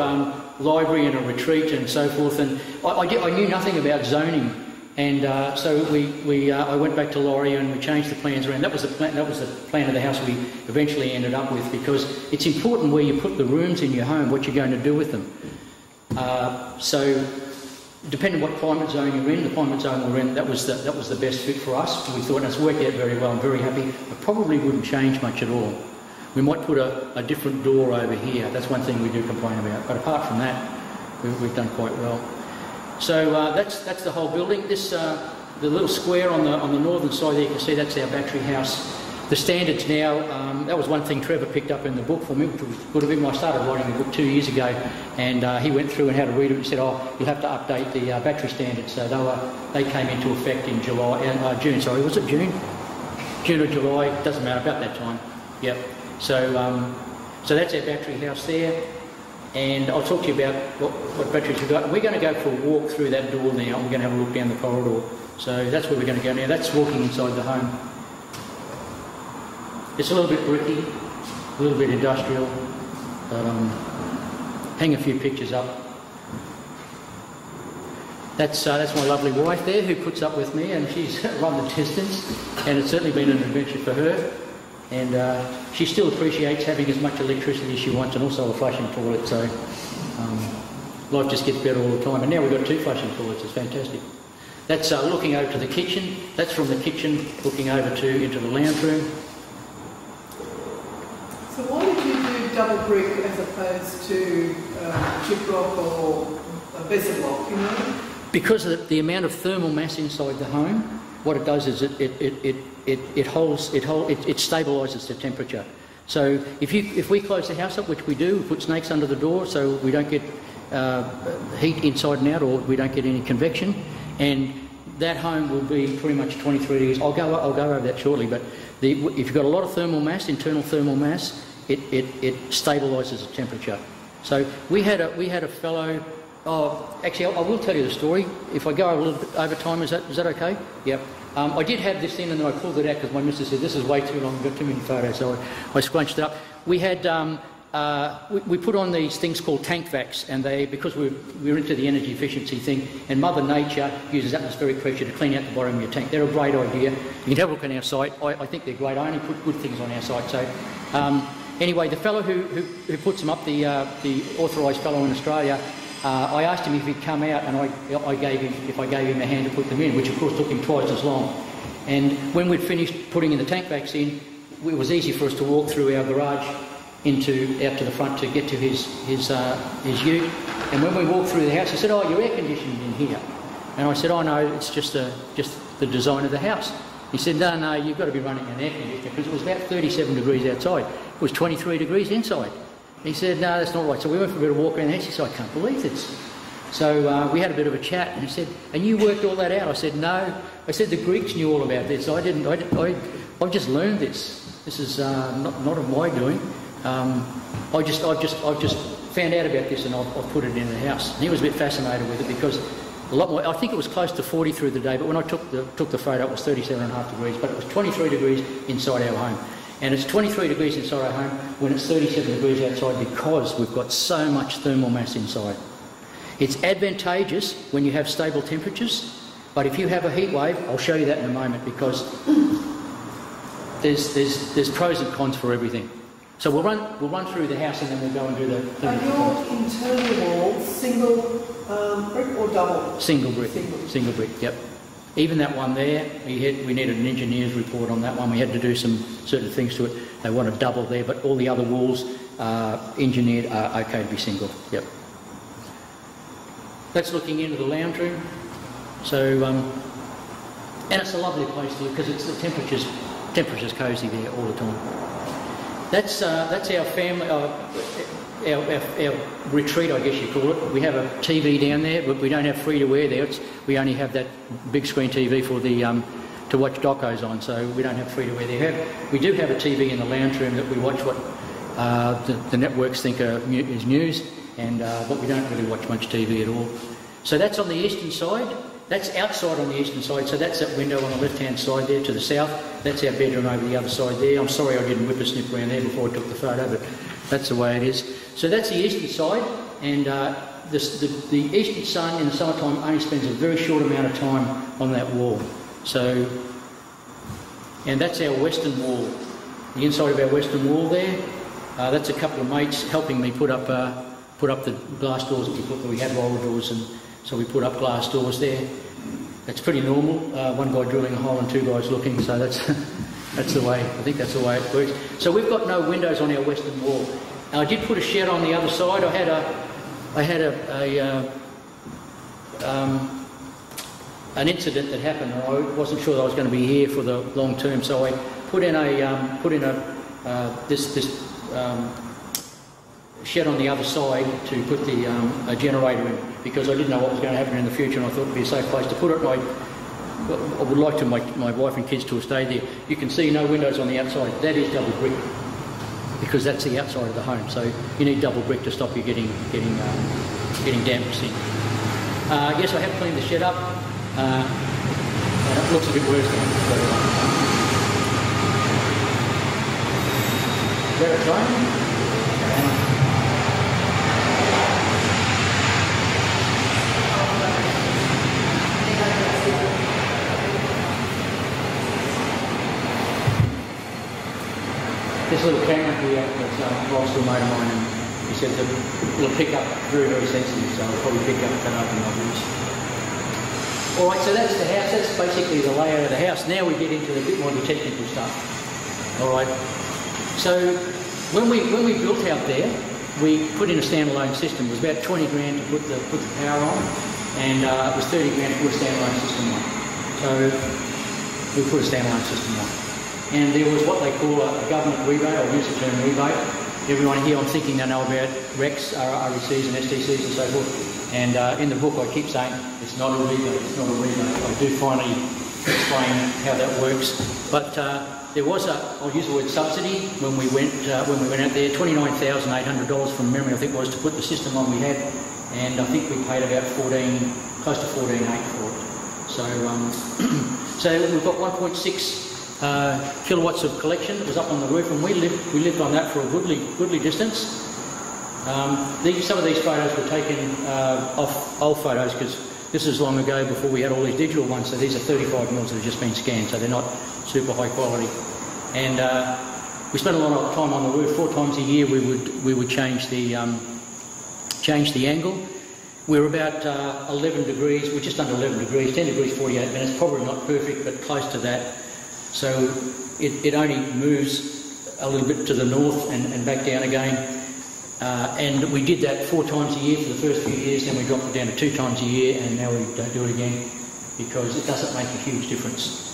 library and a retreat and so forth. And I knew nothing about zoning, and so I went back to Laurie and we changed the plans around. That was the plan of the house we eventually ended up with, because it's important where you put the rooms in your home, what you're going to do with them. So depending on what climate zone you're in, the climate zone we're in, that was the best fit for us. We thought, and it's worked out very well. I'm very happy. I probably wouldn't change much at all. We might put a different door over here. That's one thing we do complain about. But apart from that, we've done quite well. So that's the whole building. This the little square on the northern side there, you can see that's our battery house. The standards now, that was one thing Trevor picked up in the book for me, which was good of him. I started writing the book 2 years ago, and he went through and had to read it and said, oh, you'll have to update the battery standards. So they came into effect in June, sorry, was it June? June or July, doesn't matter, about that time. Yep. So that's our battery house there, and I'll talk to you about what batteries we've got. We're going to go for a walk through that door now. We're going to have a look down the corridor. So that's where we're going to go now. That's walking inside the home. It's a little bit bricky. a little bit industrial, but hang a few pictures up. That's my lovely wife there who puts up with me, and she's run the distance, and it's certainly been an adventure for her. And she still appreciates having as much electricity as she wants, and also a flushing toilet, so life just gets better all the time. And now we've got 2 flushing toilets, it's fantastic. That's looking over to the kitchen. That's from the kitchen looking over into the lounge room. So why did you do double brick as opposed to chip block or a bezier block, you know? Because of the amount of thermal mass inside the home, what it does is it stabilises the temperature. So if we close the house up, which we do, we put snakes under the door so we don't get heat inside and out, or we don't get any convection, and that home will be pretty much 23 degrees. I'll go over that shortly, but if you've got a lot of thermal mass, internal thermal mass, it stabilises the temperature. So we had a fellow. Oh, actually, I will tell you the story. If I go a little bit over time, is that okay? Yep. I did have this in, and then I pulled it out because my missus said this is way too long. I've got too many photos, so I scrunched it up. We had we put on these things called tank vacs, and because we're into the energy efficiency thing, and Mother Nature uses atmospheric pressure to clean out the bottom of your tank. They're a great idea. You can have a look on our site. I think they're great. I only put good things on our site. So anyway, the fellow who puts them up, the authorised fellow in Australia. I asked him if he'd come out, and I gave him a hand to put them in, which of course took him twice as long. And when we'd finished putting in the tank vacs in, it was easy for us to walk through our garage out to the front to get to his ute. And when we walked through the house, he said, "Oh, you're air conditioned in here." And I said, "Oh no, it's just the design of the house." He said, "No, you've got to be running an air conditioner," because it was about 37 degrees outside. It was 23 degrees inside. He said, "No, that's not right." So we went for a bit of a walk around the house. He said, "I can't believe this." So we had a bit of a chat, and he said, "And you worked all that out?" I said, "No." I said, "The Greeks knew all about this. I didn't. I've just learned this. This is not of my doing. I've just found out about this, and I've put it in the house." And he was a bit fascinated with it because a lot more. I think it was close to 40 through the day, but when I took the photo, it was 37.5 degrees, but it was 23 degrees inside our home. And it's 23 degrees inside our home when it's 37 degrees outside because we've got so much thermal mass inside. It's advantageous when you have stable temperatures, but if you have a heat wave, I'll show you that in a moment, because there's pros and cons for everything. So we'll run through the house, and then we'll go and do the... Are your internal walls single brick or double? Single brick. Single brick, yep. Even that one there, we needed an engineer's report on that one. We had to do some certain things to it. They want a double there, but all the other walls engineered are okay to be single. Yep. That's looking into the lounge room. So, and it's a lovely place to live because it's the temperature's cosy there all the time. That's our family. Our retreat, I guess you call it. We have a TV down there, but we don't have free-to-air there. We only have that big screen TV for the to watch docos on, so we don't have free-to-air there. We do have a TV in the lounge room that we watch what the networks think is news, and but we don't really watch much TV at all. So that's on the eastern side. That's outside on the eastern side, so that's that window on the left-hand side there to the south. That's our bedroom over the other side there. I'm sorry I didn't whippersnip around there before I took the photo, but that's the way it is. So that's the eastern side, and the eastern sun in the summertime only spends a very short amount of time on that wall. So, and that's our western wall. The inside of our western wall there, that's a couple of mates helping me put up the glass doors that we had roller doors, and so we put up glass doors there. That's pretty normal. One guy drilling a hole and 2 guys looking, so that's the way. I think that's the way it works. So we've got no windows on our western wall. I did put a shed on the other side. I had an incident that happened, and I wasn't sure that I was going to be here for the long term, so I put in this shed on the other side to put a generator in, because I didn't know what was going to happen in the future, and I thought it would be a safe place to put it. And I would like my wife and kids to have stayed there. You can see no windows on the outside. That is double brick, because that's the outside of the home. So you need double brick to stop you getting dampness in. Yes, I have cleaned the shed up. It looks a bit worse than that a tone? This little camera here that's lost to a mate of mine, and he said that it'll pick up very, very sensitive, so it'll probably pick up and open my roots. Alright, so that's the house, that's basically the layout of the house. Now we get into a bit more of the technical stuff. Alright, so when we built out there, we put in a standalone system. It was about 20 grand to put the power on, and it was 30 grand to put a standalone system on. So we put a standalone system on. And there was what they call a government rebate, or use the term rebate. Everyone here, I'm thinking they know about RECs, RECs and STCs and so forth. And in the book I keep saying, it's not a rebate, it's not a rebate. I do finally explain how that works. But there was I'll use the word subsidy when we went out there, $29,800 from memory I think was to put the system on we had. And I think we paid about close to $14,800 for it. So, so we've got 1.6 kilowatts of collection. It was up on the roof, and we lived on that for a goodly distance. Some of these photos were taken off old photos, because this is long ago before we had all these digital ones. So these are 35 mils that have just been scanned, so they're not super high quality. And we spent a lot of time on the roof. 4 times a year we would change the angle. We're about 11 degrees. We're just under 11 degrees, 10 degrees 48 minutes. Probably not perfect, but close to that. So it only moves a little bit to the north and back down again. And we did that 4 times a year for the first few years, then we dropped it down to 2 times a year, and now we don't do it again because it doesn't make a huge difference.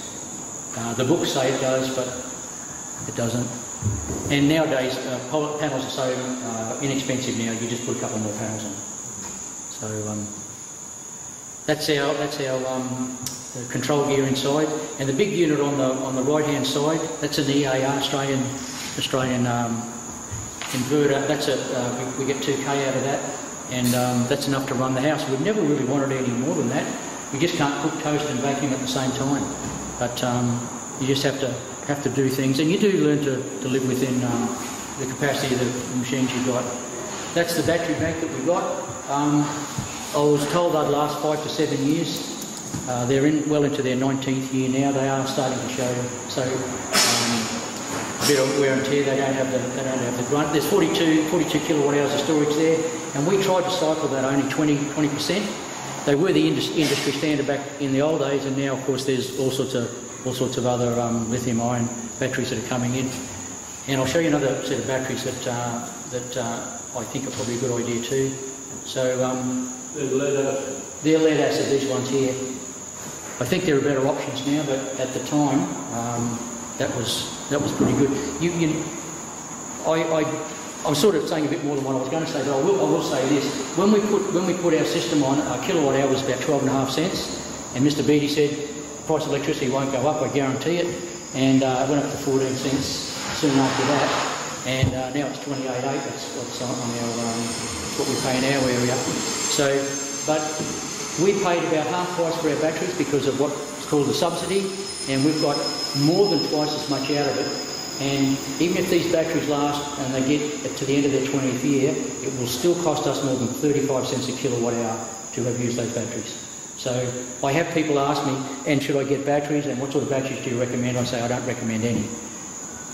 The books say it does, but it doesn't. And nowadays, panels are so inexpensive now, you just put a couple more panels on. So that's our control gear inside, and the big unit on the right hand side, that's an EAR, Australian inverter. That's we get 2k out of that, and that's enough to run the house. We've never really wanted any more than that. We just can't cook, toast and vacuum at the same time. But you just have to do things, and you do learn to live within the capacity of the machines you've got. That's the battery bank that we've got. I was told they'd last 5 to 7 years. They're well into their 19th year now. They are starting to show so a bit of wear and tear. They don't have the grunt. There's 42 kilowatt hours of storage there, and we tried to cycle that only 20%. They were the industry standard back in the old days, and now of course there's all sorts of other lithium-ion batteries that are coming in. And I'll show you another set of batteries that I think are probably a good idea too. So they're lead acid. These ones here. I think there are better options now, but at the time that was pretty good. I'm sort of saying a bit more than what I was going to say, but I will say this: when we put our system on, our kilowatt hour was about 12.5 cents, and Mr. Beattie said price of electricity won't go up, I guarantee it, and it went up to 14 cents soon after that, and now it's 28.8. That's on our what we pay in our area. So, but we paid about half price for our batteries because of what's called the subsidy, and we've got more than twice as much out of it. And even if these batteries last and they get to the end of their 20th year, it will still cost us more than 35 cents a kilowatt hour to have used those batteries. So I have people ask me, and should I get batteries, and what sort of batteries do you recommend? I say I don't recommend any,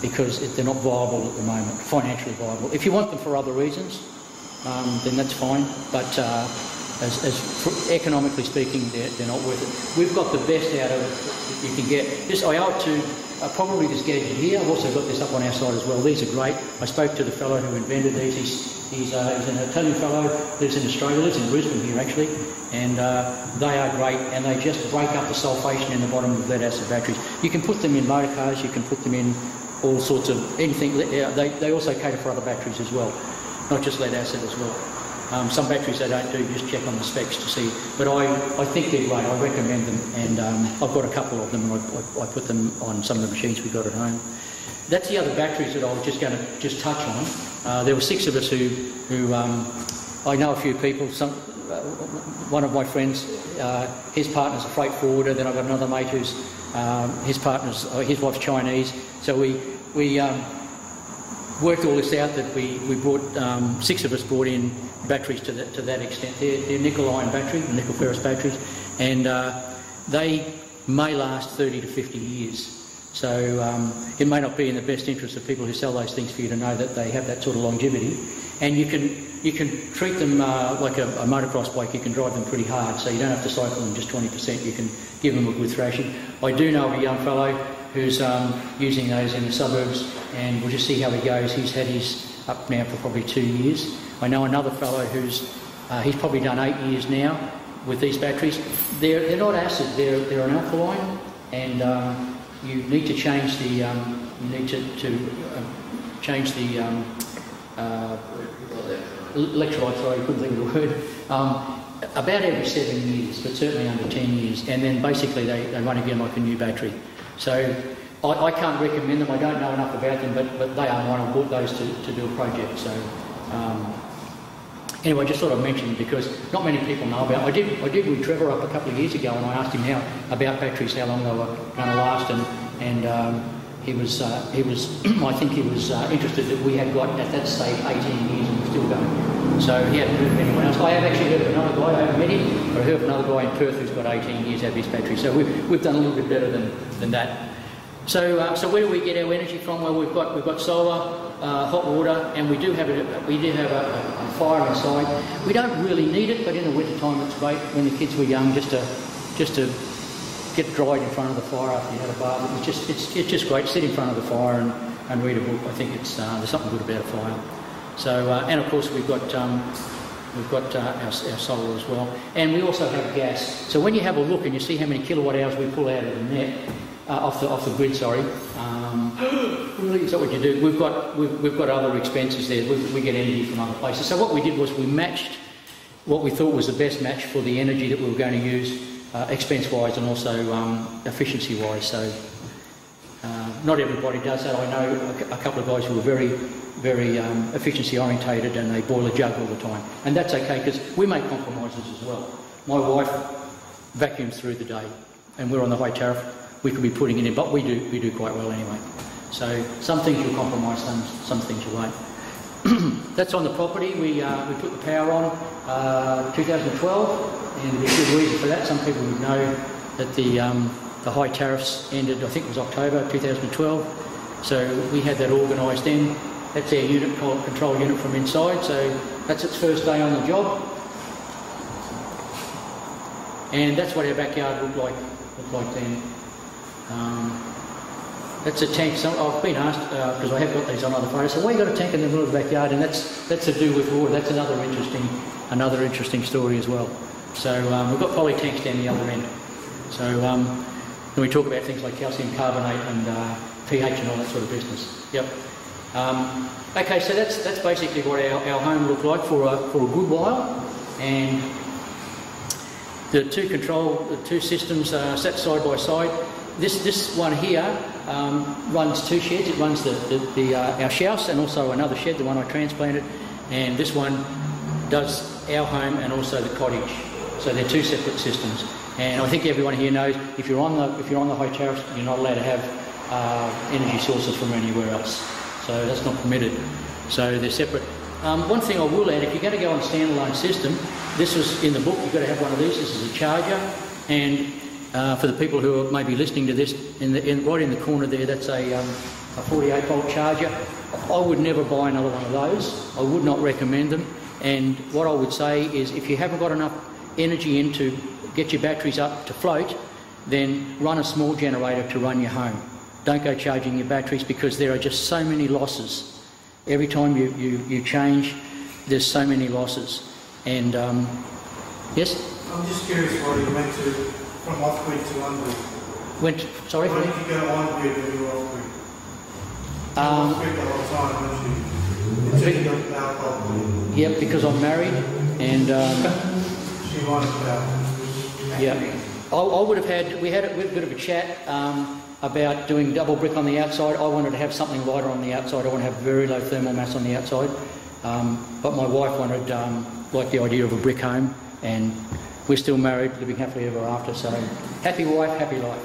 because they're not viable at the moment, financially viable. If you want them for other reasons, then that's fine, but as economically speaking, they're not worth it. We've got the best out of it that you can get. This I owe it to probably this gadget here. I've also got this up on our side as well. These are great. I spoke to the fellow who invented these. He's an Italian fellow, lives in Australia, lives in Brisbane here actually, and they are great, and they just break up the sulfation in the bottom of lead acid batteries. You can put them in motor cars, you can put them in all sorts of anything. They also cater for other batteries as well, not just lead acid as well. Some batteries they don't do, just check on the specs to see. But I think they're great, I recommend them, and I've got a couple of them, and I put them on some of the machines we've got at home. That's the other batteries that I was just going to touch on. There were 6 of us who I know a few people. One of my friends, his partner's a freight forwarder. Then I've got another mate who's his wife's Chinese. So we worked all this out that we brought, 6 of us brought in batteries to that extent. They're nickel-ion batteries, nickel ferrous batteries, and they may last 30 to 50 years. So it may not be in the best interest of people who sell those things for you to know that they have that sort of longevity. And you can treat them like a motocross bike. You can drive them pretty hard, so you don't have to cycle them just 20%. You can give them a good thrashing. I do know of a young fellow who's using those in the suburbs, and we'll just see how he goes. He's had his up now for probably 2 years. I know another fellow who's he's probably done 8 years now with these batteries. They're not acid. They're an alkaline, and you need to change the change the electrolyte. Sorry, I couldn't think of the word. About every 7 years, but certainly under 10 years, and then basically they run again like a new battery. So I can't recommend them. I don't know enough about them, but they are one. I bought those to do a project. So anyway, just thought I'd mention them because not many people know about. I did with Trevor up a couple of years ago, and I asked him about batteries, how long they were going to last, and he was I think he was interested that we had got at that stage 18 years and we're still going. So he hadn't heard of anyone else. I have actually heard of another guy. I haven't met him, but I heard of another guy in Perth who's got 18 years out of his battery. So we've done a little bit better than that. So where do we get our energy from? Well, we've got solar, hot water, and we do have a fire inside. We don't really need it, but in the winter time it's great when the kids were young just to get dried in front of the fire after you had a bath. It's just great. Sit in front of the fire and read a book. I think there's something good about a fire. So and of course we've got our solar as well, and we also have gas. So when you have a look and you see how many kilowatt hours we pull out of the net. Off the grid, sorry. Really, is that what you do? We've got other expenses there. We get energy from other places. So what we did was we matched what we thought was the best match for the energy that we were going to use, expense-wise and also efficiency-wise. So not everybody does that. I know a couple of guys who are very, very efficiency-orientated and they boil a jug all the time, and that's okay because we make compromises as well. My wife vacuums through the day, and we're on the high tariff. We could be putting it in, but we do quite well anyway. So some things you'll compromise, some things you won't. That's on the property. We put the power on 2012, and there's a good reason for that. Some people would know that the high tariffs ended, I think it was October 2012. So we had that organised then. That's our unit control unit from inside. So that's its first day on the job, and that's what our backyard looked like then. That's a tank. So I've been asked because I have got these on other photos. So why you got a tank in the middle of the backyard? And that's to do with water. That's another interesting story as well. So we've got poly tanks down the other end. So when we talk about things like calcium carbonate and pH and all that sort of business. Yep. Okay, so that's basically what our home looked like for a good while, and the two systems sat side by side. This one here runs 2 sheds. It runs our house and also another shed, the one I transplanted, and this one does our home and also the cottage. So they're 2 separate systems. And I think everyone here knows if you're on the high tariffs, you're not allowed to have energy sources from anywhere else. So that's not permitted. So they're separate. One thing I will add, if you're going to go on a standalone system, this was in the book. You've got to have one of these. This is a charger, and for the people who are maybe listening to this, right in the corner there, that's a 48-volt charger. I would never buy another one of those. I would not recommend them. And what I would say is if you haven't got enough energy in to get your batteries up to float, then run a small generator to run your home. Don't go charging your batteries because there are just so many losses. Every time you change, there's so many losses. And, yes? I'm just curious why you went from off-grid to on-grid. Sorry? Why did you go on-grid when you were off-grid? Off-grid the whole time, weren't you? Alcohol. Yeah, because I'm married and... she wanted power. Yeah. I would have had... We had a bit of a chat about doing double brick on the outside. I wanted to have something lighter on the outside. I want to have very low thermal mass on the outside. But my wife wanted, like the idea of a brick home, and we're still married, living happily ever after, so happy wife, happy life.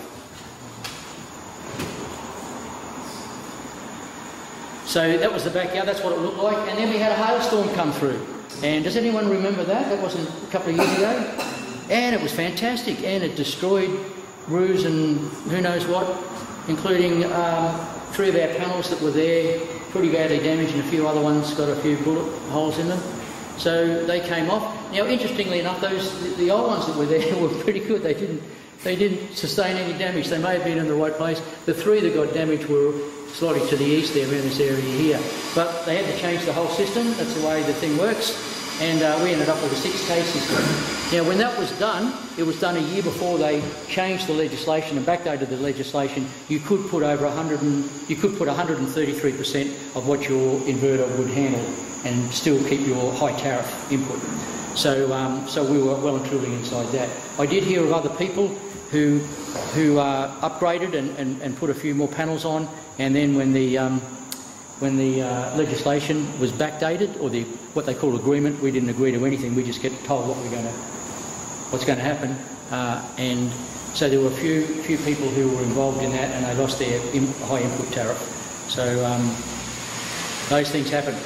So that was the backyard, that's what it looked like. And then we had a hailstorm come through. And does anyone remember that? That wasn't a couple of years ago. And it was fantastic. And it destroyed roofs and who knows what, including 3 of our panels that were there, pretty badly damaged, and a few other ones got a few bullet holes in them. So they came off. Now, interestingly enough, the old ones that were there were pretty good. They didn't sustain any damage. They may have been in the right place. The 3 that got damaged were slightly to the east there, around this area here. But they had to change the whole system. That's the way the thing works. And we ended up with a 6K system. Now, when that was done, it was done a year before they changed the legislation and backdated the legislation. You could put over 133% of what your inverter would handle and still keep your high tariff input. So we were well and truly inside that. I did hear of other people who upgraded and put a few more panels on, and then when the legislation was backdated, or what they call agreement, we didn't agree to anything. We just get told what's going to happen, and so there were a few people who were involved in that, and they lost their high input tariff. So those things happen.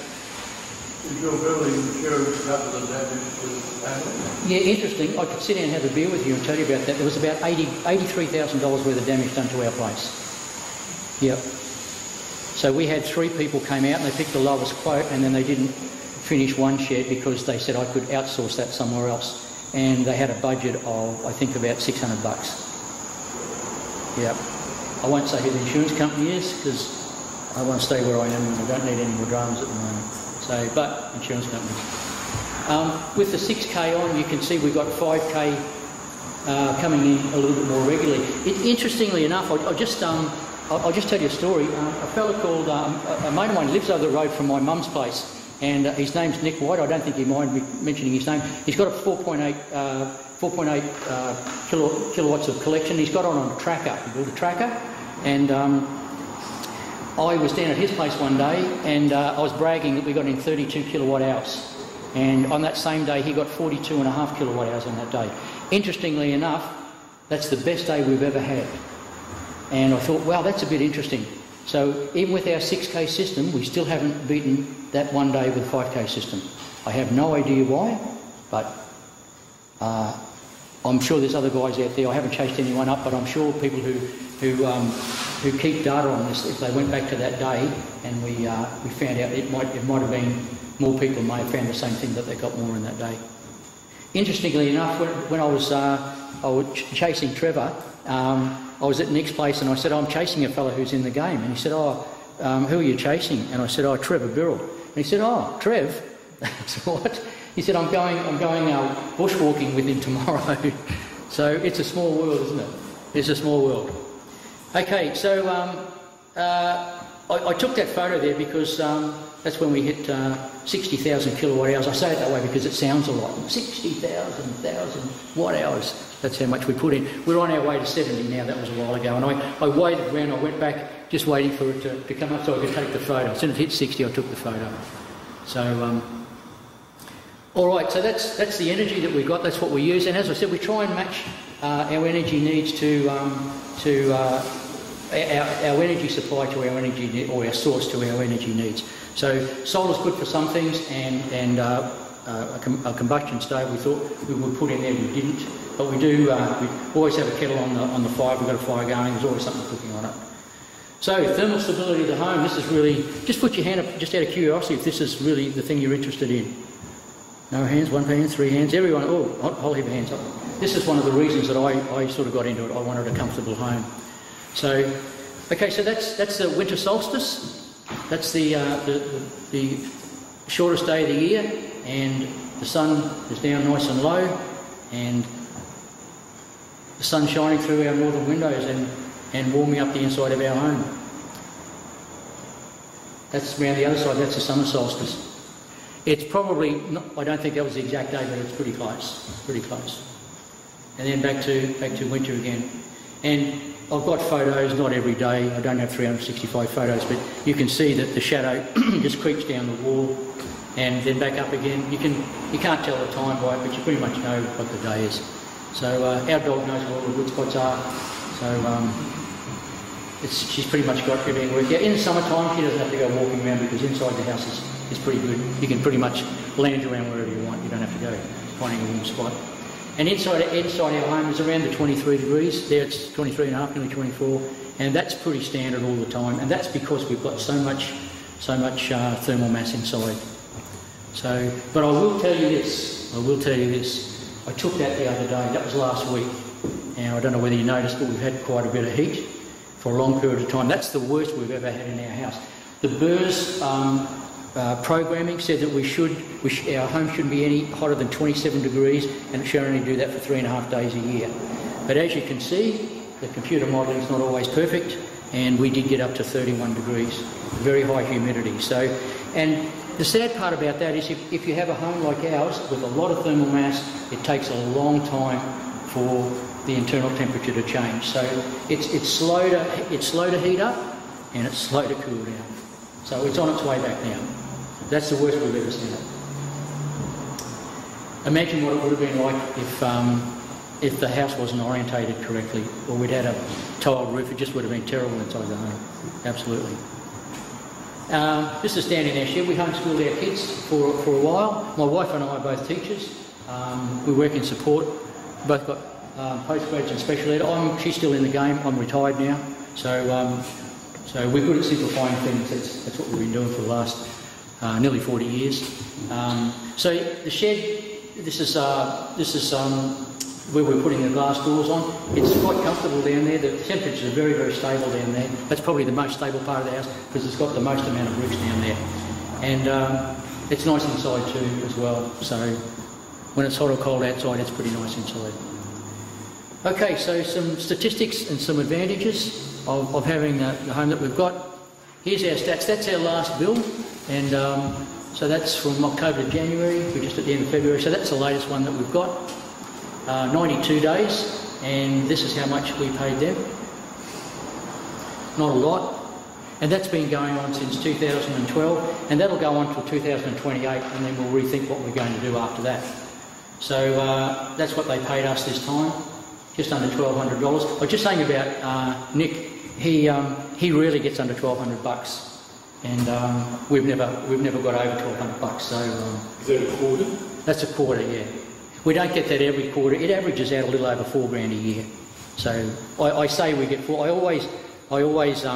Is your building insurance cover the damage to the panel? Yeah, interesting. I could sit down and have a beer with you and tell you about that. There was about $83,000 worth of damage done to our place. Yep. So we had 3 people came out and they picked the lowest quote, and then they didn't finish one shed because they said I could outsource that somewhere else. And they had a budget of, I think, about $600. Yep. I won't say who the insurance company is because I want to stay where I am and I don't need any more dramas at the moment. So, but insurance companies. With the 6K on, you can see we've got 5K coming in a little bit more regularly. Interestingly enough, I'll just tell you a story. A fella called, a mate of mine lives over the road from my mum's place, and his name's Nick White. I don't think he mind me mentioning his name. He's got a 4.8 kilowatts of collection. He's got on a tracker. He built a tracker, and I was down at his place one day, and I was bragging that we got in 32 kilowatt hours. And on that same day, he got 42.5 kilowatt hours on that day. Interestingly enough, that's the best day we've ever had. And I thought, wow, that's a bit interesting. So even with our 6K system, we still haven't beaten that one day with 5K system. I have no idea why, but I'm sure there's other guys out there. I haven't chased anyone up, but I'm sure people who keep data on this, if they went back to that day and we found out it might have been more people may have found the same thing, that they got more in that day. Interestingly enough, when I was chasing Trevor, I was at Nick's place and I said, I'm chasing a fellow who's in the game. And he said, who are you chasing? And I said, Trevor Birrell. And he said, Trev? I said, what? He said, I'm going bushwalking with him tomorrow. So it's a small world, isn't it? It's a small world. Okay, so I took that photo there because that's when we hit 60,000 kilowatt hours. I say it that way because it sounds a lot. 60,000 watt hours. That's how much we put in. We're on our way to 70 now. That was a while ago. And I waited around. I went back just waiting for it to come up so I could take the photo. As soon as it hit 60, I took the photo. So, all right. So that's the energy that we've got. That's what we use. And as I said, we try and match our energy needs to our energy supply to our energy, or our source to our energy needs. So solar's good for some things, and a combustion stove we thought we would put in there. We didn't, but we do. We always have a kettle on the fire. We've got a fire going. There's always something cooking on it. So thermal stability of the home. This is really, just put your hand up, just out of curiosity, if this is really the thing you're interested in. No hands, 1 hand, 3 hands, everyone. Oh, whole heap of hands up. This is one of the reasons that I sort of got into it. I wanted a comfortable home. So, okay, so that's the winter solstice. That's the shortest day of the year, and the sun is down nice and low, and the sun's shining through our northern windows and warming up the inside of our home. That's around the other side. That's the summer solstice. It's probably not, I don't think that was the exact day, but it's pretty close. Pretty close. And then back to winter again. And I've got photos, not every day. I don't have 365 photos, but you can see that the shadow just creeps down the wall and then back up again. You can't tell the time by it, but you pretty much know what the day is. So our dog knows where all the good spots are. So she's pretty much got everything worked out. In the summertime, she doesn't have to go walking around because inside the house is pretty good. You can pretty much lounge around wherever you want. You don't have to go finding a warm spot. And inside our home is around the 23 degrees. There it's 23.5, nearly 24, and that's pretty standard all the time. And that's because we've got so much thermal mass inside. So, but I will tell you this. I took that the other day. That was last week. Now I don't know whether you noticed, but we've had quite a bit of heat for a long period of time. That's the worst we've ever had in our house. The BERS programming said that our home shouldn't be any hotter than 27 degrees, and it should only do that for 3.5 days a year. But as you can see, the computer modelling is not always perfect, and we did get up to 31 degrees, very high humidity. So, and the sad part about that is if you have a home like ours with a lot of thermal mass, it takes a long time for the internal temperature to change. So it's slow to heat up, and it's slow to cool down. So it's on its way back now. That's the worst we've ever seen it. Imagine what it would have been like if the house wasn't orientated correctly, or we'd had a tiled roof. It just would have been terrible inside the home. Absolutely. This is down in our shed. We homeschooled our kids for a while. My wife and I are both teachers. We work in support. Both got postgrads and special ed. She's still in the game. I'm retired now. So we're good at simplifying things. That's what we've been doing for the last nearly 40 years. So the shed, this is where we're putting the glass doors on. It's quite comfortable down there. The temperatures are very, very stable down there. That's probably the most stable part of the house because it's got the most amount of bricks down there. And it's nice inside too as well. So when it's hot or cold outside, it's pretty nice inside. Okay, so some statistics and some advantages of having the home that we've got. Here's our stats. That's our last bill, and so that's from October to January. We're just at the end of February, so that's the latest one that we've got. 92 days, and this is how much we paid them. Not a lot, and that's been going on since 2012, and that'll go on till 2028, and then we'll rethink what we're going to do after that. So that's what they paid us this time. Just under $1,200. I was just saying about Nick. He rarely gets under $1,200, and we've never got over $1,200. So is that a quarter? That's a quarter, yeah. We don't get that every quarter. It averages out a little over $4,000 a year. So I say we get $4,000. I always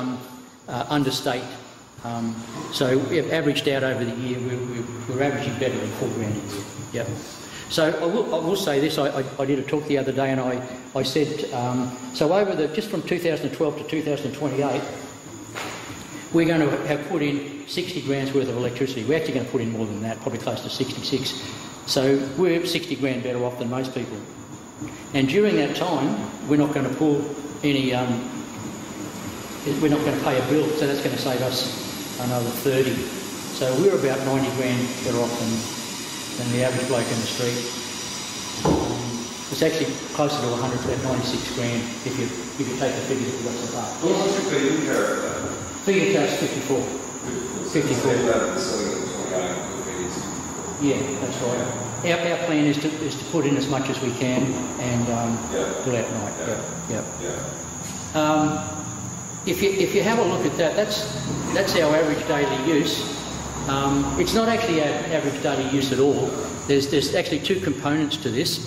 understate. So if averaged out over the year, we're averaging better than $4,000 a year. Yep. So I will say this, I did a talk the other day and I said, so over just from 2012 to 2028, we're going to have put in 60 grand's worth of electricity. We're actually going to put in more than that, probably close to 66. So we're 60 grand better off than most people. And during that time, we're not going to pull any, we're not going to pay a bill, so that's going to save us another 30. So we're about 90 grand better off than the average bloke in the street. It's actually closer to 100, about 96 grand if you take the figures that we've got so far. What's your feed-in tariff? Feed-in tariff is 54. 54. Yeah, that's right. Our plan is to put in as much as we can and pull out at night. If you have a look at that, that's our average daily use. It's not actually our average daily use at all. There's actually two components to this,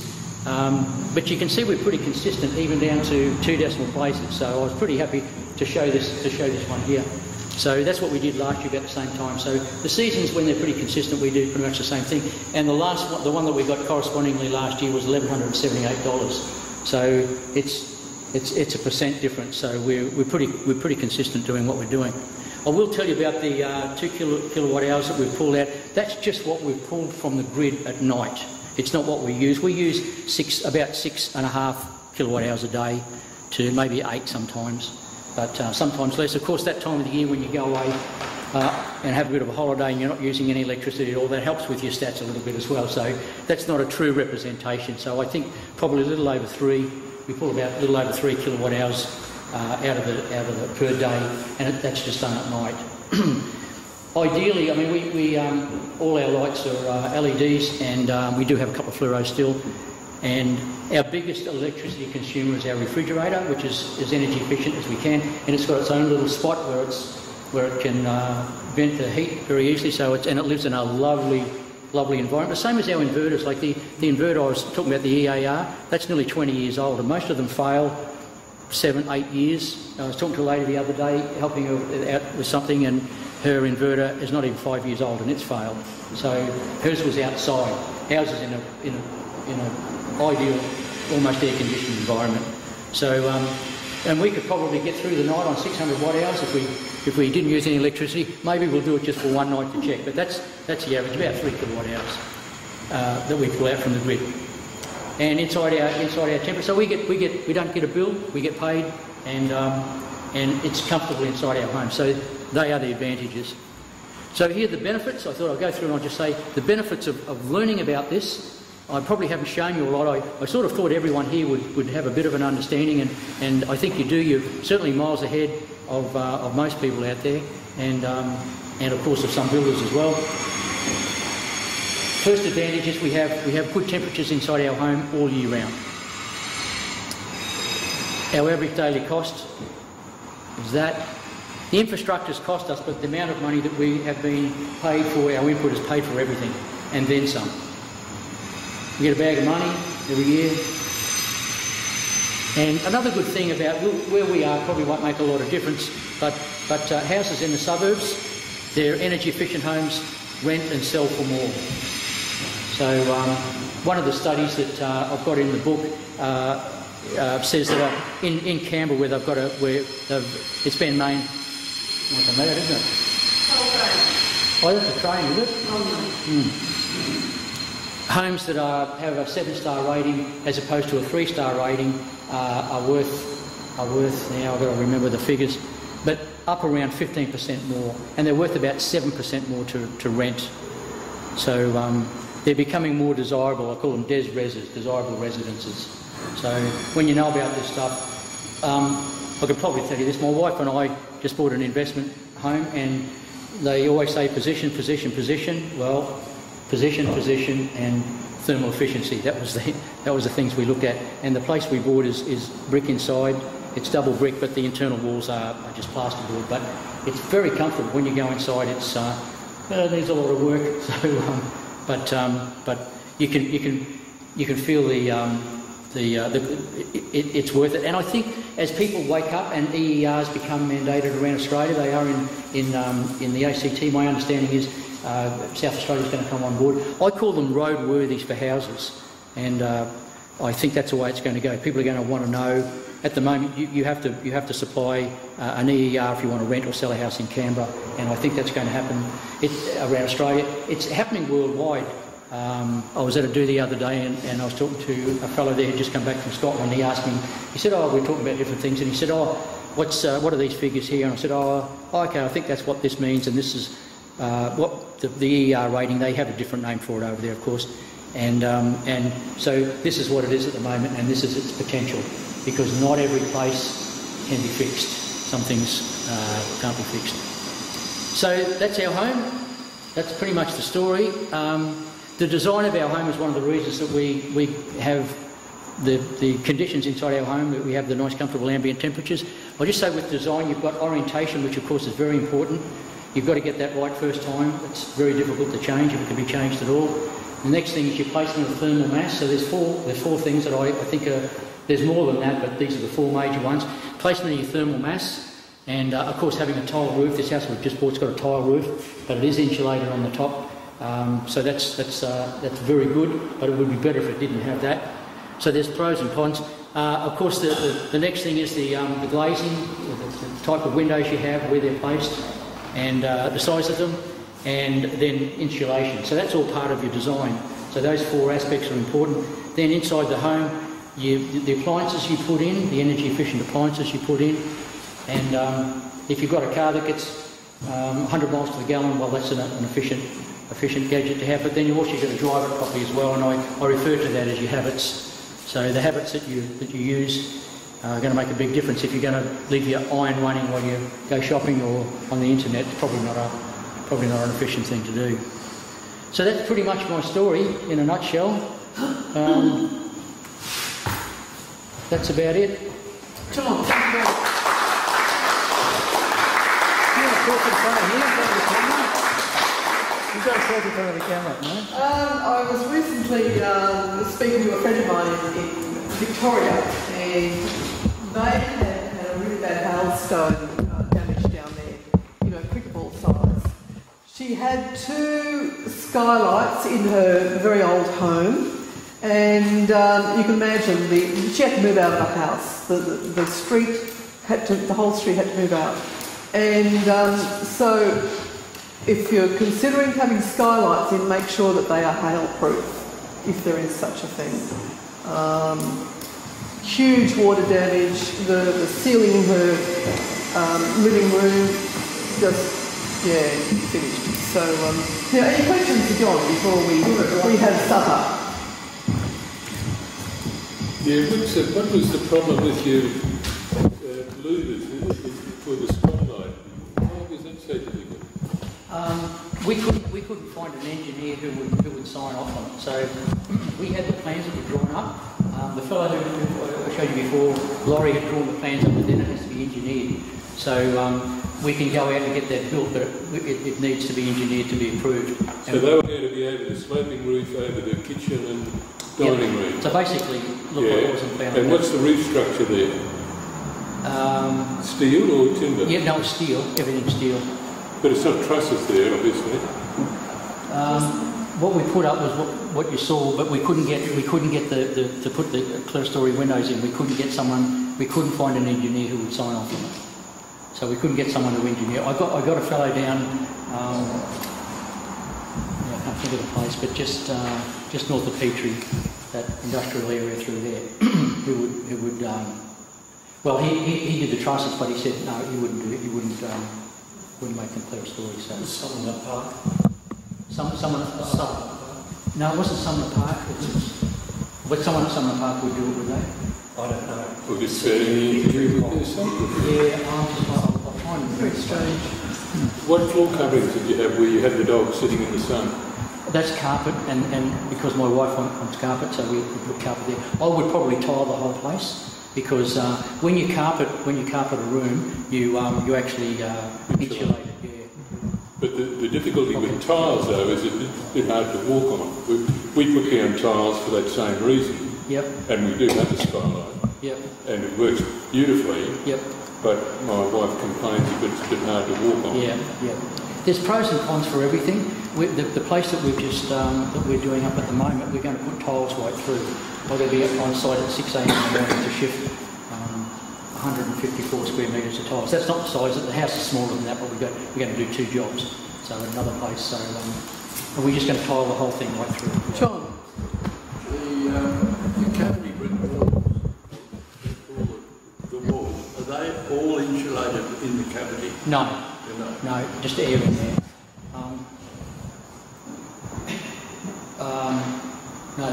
but you can see we're pretty consistent even down to 2 decimal places. So I was pretty happy to show this one here. So that's what we did last year about the same time. So the seasons when they're pretty consistent, we do pretty much the same thing. And the one that we got correspondingly last year was $1,178. So it's a percent difference. So we're pretty consistent doing what we're doing. I will tell you about the 2 kilowatt hours that we've pulled out. That's just what we've pulled from the grid at night. It's not what we use. We use about 6.5 kilowatt hours a day to maybe 8 sometimes, but sometimes less. Of course, that time of the year when you go away and have a bit of a holiday and you're not using any electricity at all, that helps with your stats a little bit as well. So that's not a true representation. So I think probably a little over 3. We pull about a little over 3 kilowatt hours out of the per day, and that's just done at night. Ideally, I mean, we all our lights are LEDs, and we do have a couple of fluoros still. And our biggest electricity consumer is our refrigerator, which is as energy efficient as we can, and it's got its own little spot where it can vent the heat very easily. So it lives in a lovely environment. The same as our inverters. Like the inverter I was talking about, the EAR, that's nearly 20 years old, and most of them fail 7-8 years. I was talking to a lady the other day, helping her out with something, and her inverter is not even 5 years old, and it's failed. So hers was outside. Ours is in an ideal, almost air-conditioned environment. So, and we could probably get through the night on 600 watt hours if we didn't use any electricity. Maybe we'll do it just for one night to check, but that's the average, about 3 kilowatt hours that we pull out from the grid. And inside our temperature, so we don't get a bill, we get paid, and it's comfortable inside our home. So they are the advantages. So here are the benefits. I thought I'd go through and I'll just say the benefits of learning about this. I probably haven't shown you a lot. I sort of thought everyone here would have a bit of an understanding, and I think you do. You're certainly miles ahead of most people out there, and of course of some builders as well. First advantage is we have good temperatures inside our home all year round. Our average daily cost is that. The infrastructure's cost us, but the amount of money that we have been paid for, our input is paid for everything, and then some. We get a bag of money every year. And another good thing about where we are probably won't make a lot of difference, but houses in the suburbs, they're energy efficient homes, rent and sell for more. So one of the studies that I've got in the book says that in Canberra, where it's been main. Like a matter, isn't it? Oh, that's a train, is it? Homes that have a 7-star rating as opposed to a 3-star rating are worth now, I've got to remember the figures, but up around 15% more, and they're worth about 7% more to rent. So they're becoming more desirable. I call them desirable residences. So when you know about this stuff, I could probably tell you this. My wife and I just bought an investment home, and they always say position. Well, position, and thermal efficiency. That was the things we looked at. And the place we bought is brick inside. It's double brick, but the internal walls are just plasterboard. But it's very comfortable when you go inside. It's needs a lot of work. So, but you can feel it's worth it. And I think as people wake up and EERs become mandated around Australia, they are in the ACT. My understanding is South Australia is going to come on board. I call them roadworthies for houses, and I think that's the way it's going to go. People are going to want to know. At the moment, you have to supply an EER if you want to rent or sell a house in Canberra, and I think that's going to happen around Australia. It's happening worldwide. I was at a do the other day, and I was talking to a fellow there who'd just come back from Scotland. He asked me, he said, "Oh, we're talking about different things," and he said, "Oh, what are these figures here?" And I said, "Oh, okay, I think that's what this means, and this is what the EER rating. They have a different name for it over there, of course, and so this is what it is at the moment, and this is its potential, because not every place can be fixed. Some things can't be fixed. So that's our home. That's pretty much the story." The design of our home is one of the reasons that we have the conditions inside our home, that we have the nice comfortable ambient temperatures. I'll just say with design you've got orientation, which of course is very important. You've got to get that right first time. It's very difficult to change, if it can be changed at all. The next thing is your placement of thermal mass. So there's four things that I think there's more than that, but these are the four major ones. Placement of your thermal mass, and of course having a tile roof. This house we've just bought's got a tile roof, but it is insulated on the top. So that's very good, but it would be better if it didn't have that. So there's pros and cons. Of course, the next thing is the glazing, the type of windows you have, where they're placed, and the size of them, and then insulation. So that's all part of your design. So those four aspects are important. Then inside the home, the appliances you put in, the energy efficient appliances you put in, and if you've got a car that gets 100 miles to the gallon, well, that's an efficient gadget to have, but then you also got to drive it properly as well, and I refer to that as your habits. So the habits that you use are going to make a big difference. If you're going to leave your iron running while you go shopping or on the internet, it's probably not an efficient thing to do. So that's pretty much my story in a nutshell. that's about it. John, thank you very much. You want to talk in front of here, in front of the camera? You don't talk in front of the camera, no? I was recently speaking to a friend of mine in Victoria, and they had a really bad hailstone damage down there, you know, cricket-ball size. She had 2 skylights in her very old home, and you can imagine she had to move out of the house. The whole street had to move out, and so if you're considering having skylights in, make sure that they are hail-proof, if there is such a thing. Huge water damage. The ceiling in her living room just finished. So, any questions for John before we have supper? Yeah, what was the problem with your louvers for the skylight? Why was that so difficult? We couldn't find an engineer who would sign off on it. So we had the plans that were drawn up. The fellow who I showed you before, Laurie, had drawn the plans up, but then it has to be engineered. So we can go out and get that built, but it needs to be engineered to be approved. So they were going to be over the sloping roof over the kitchen and dining room. So basically, look what it was in found. And what's the roof structure there? Steel or timber? Yeah, no, it's steel. Everything's steel. But it's not trusses there, obviously. What we put up was what you saw, but we couldn't get to put the clerestory windows in. We couldn't find an engineer who would sign off on it. So we couldn't get someone to engineer. I got a fellow down. I can't think of the place, but just north of Petrie, that industrial area through there, who would. Well, he did the trusses, but he said no, he wouldn't do it. He wouldn't make them clerestory. So Sumner Park. No, it wasn't Sumner Park. But someone at Sumner Park would do it, would they? I don't know. Or just setting with something. Yeah, I'll find them. Very strange. What floor coverings did you have where you had the dog sitting in the sun? That's carpet, and because my wife wants carpet, so we put carpet there. I would probably tile the whole place because when you carpet a room, you actually insulate it. Yeah. But the difficulty with tiles, though, is it's a bit hard to walk on. We put down tiles for that same reason. Yep. And we do have a skylight. Yep. And it works beautifully. Yep. But my wife complains that it's a bit hard to walk on. Yeah, yeah. There's pros and cons for everything. The place that we've just that we're doing up at the moment, we're going to put tiles right through. We're going to be on site at 6 a.m. in the morning to shift 154 square metres of tiles. That's not the size. The house is smaller than that, but we're going to do 2 jobs. So in another place. So and we're just going to tile the whole thing right through. John. The cavity brick walls, the walls, are they all insulated in the cavity? No. They're not. No, just air in there. No,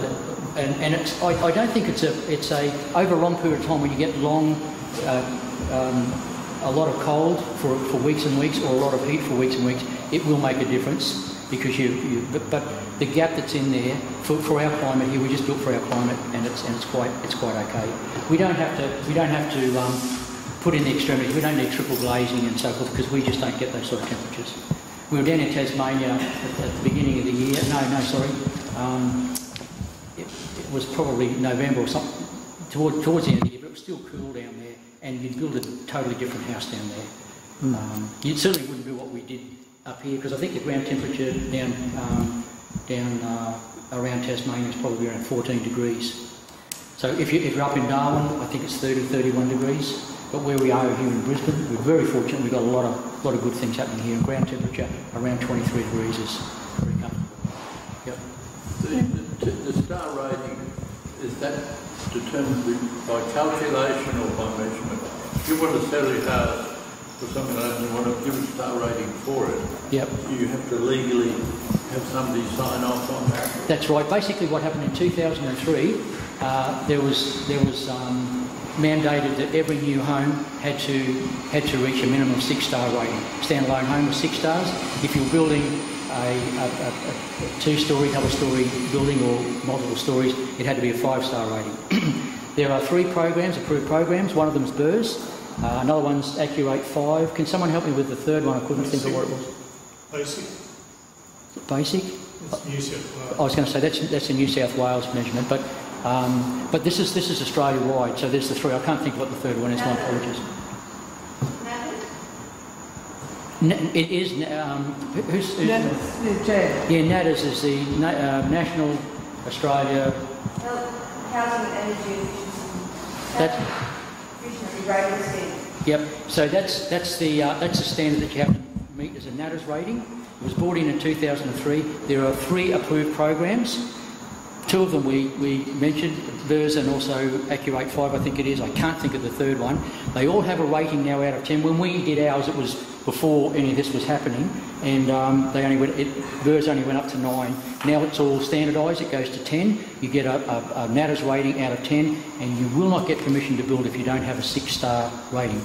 and it's. I don't think it's a over a long period of time when you get a lot of cold for weeks and weeks, or a lot of heat for weeks and weeks. It will make a difference because but the gap that's in there for our climate here, we just built for our climate, and it's quite okay. We don't have to put in the extremities. We don't need triple glazing and so forth because we just don't get those sort of temperatures. We were down in Tasmania at the beginning of the year. It was probably November or something, towards the end of the year, but it was still cool down there, and you'd build a totally different house down there. You certainly wouldn't do what we did up here, because I think the ground temperature down around Tasmania is probably around 14 degrees. So if you're up in Darwin, I think it's 30, 31 degrees. But where we are here in Brisbane, we're very fortunate. We've got a lot of good things happening here. And ground temperature around 23 degrees is very comfortable. Yep. The star rating, is that determined by calculation or by measurement? If you want to sell your house for something like that and you want to give a star rating for it, yep, you have to legally have somebody sign off on that. That's right. Basically what happened in 2003, there was mandated that every new home had to reach a minimum of 6-star rating. Standalone home was 6 stars. If you're building a 2-storey, double-storey building or multiple stories, it had to be a 5-star rating. There are 3 programs, approved programs. One of them is BERS. Another one's Accurate 5. Can someone help me with the third one? I couldn't think of what it was. Basic. Basic? It's New South Wales. I was going to say that's a New South Wales measurement, but this is Australia wide. So there's the 3. I can't think of what the third one is. My apologies. It is. Who's NATAS is the National Australia. Housing and Energy Efficiency Rating Standard. Yep. So that's the standard that you have to meet as a NATAS rating. It was brought in 2003. There are 3 approved programs. 2 of them we mentioned, BERS and also Accurate 5, I think it is. I can't think of the third one. They all have a rating now out of 10. When we did ours, it was before any of this was happening, and BERS only went up to 9. Now it's all standardised. It goes to 10. You get a NATAS rating out of 10, and you will not get permission to build if you don't have a 6-star rating.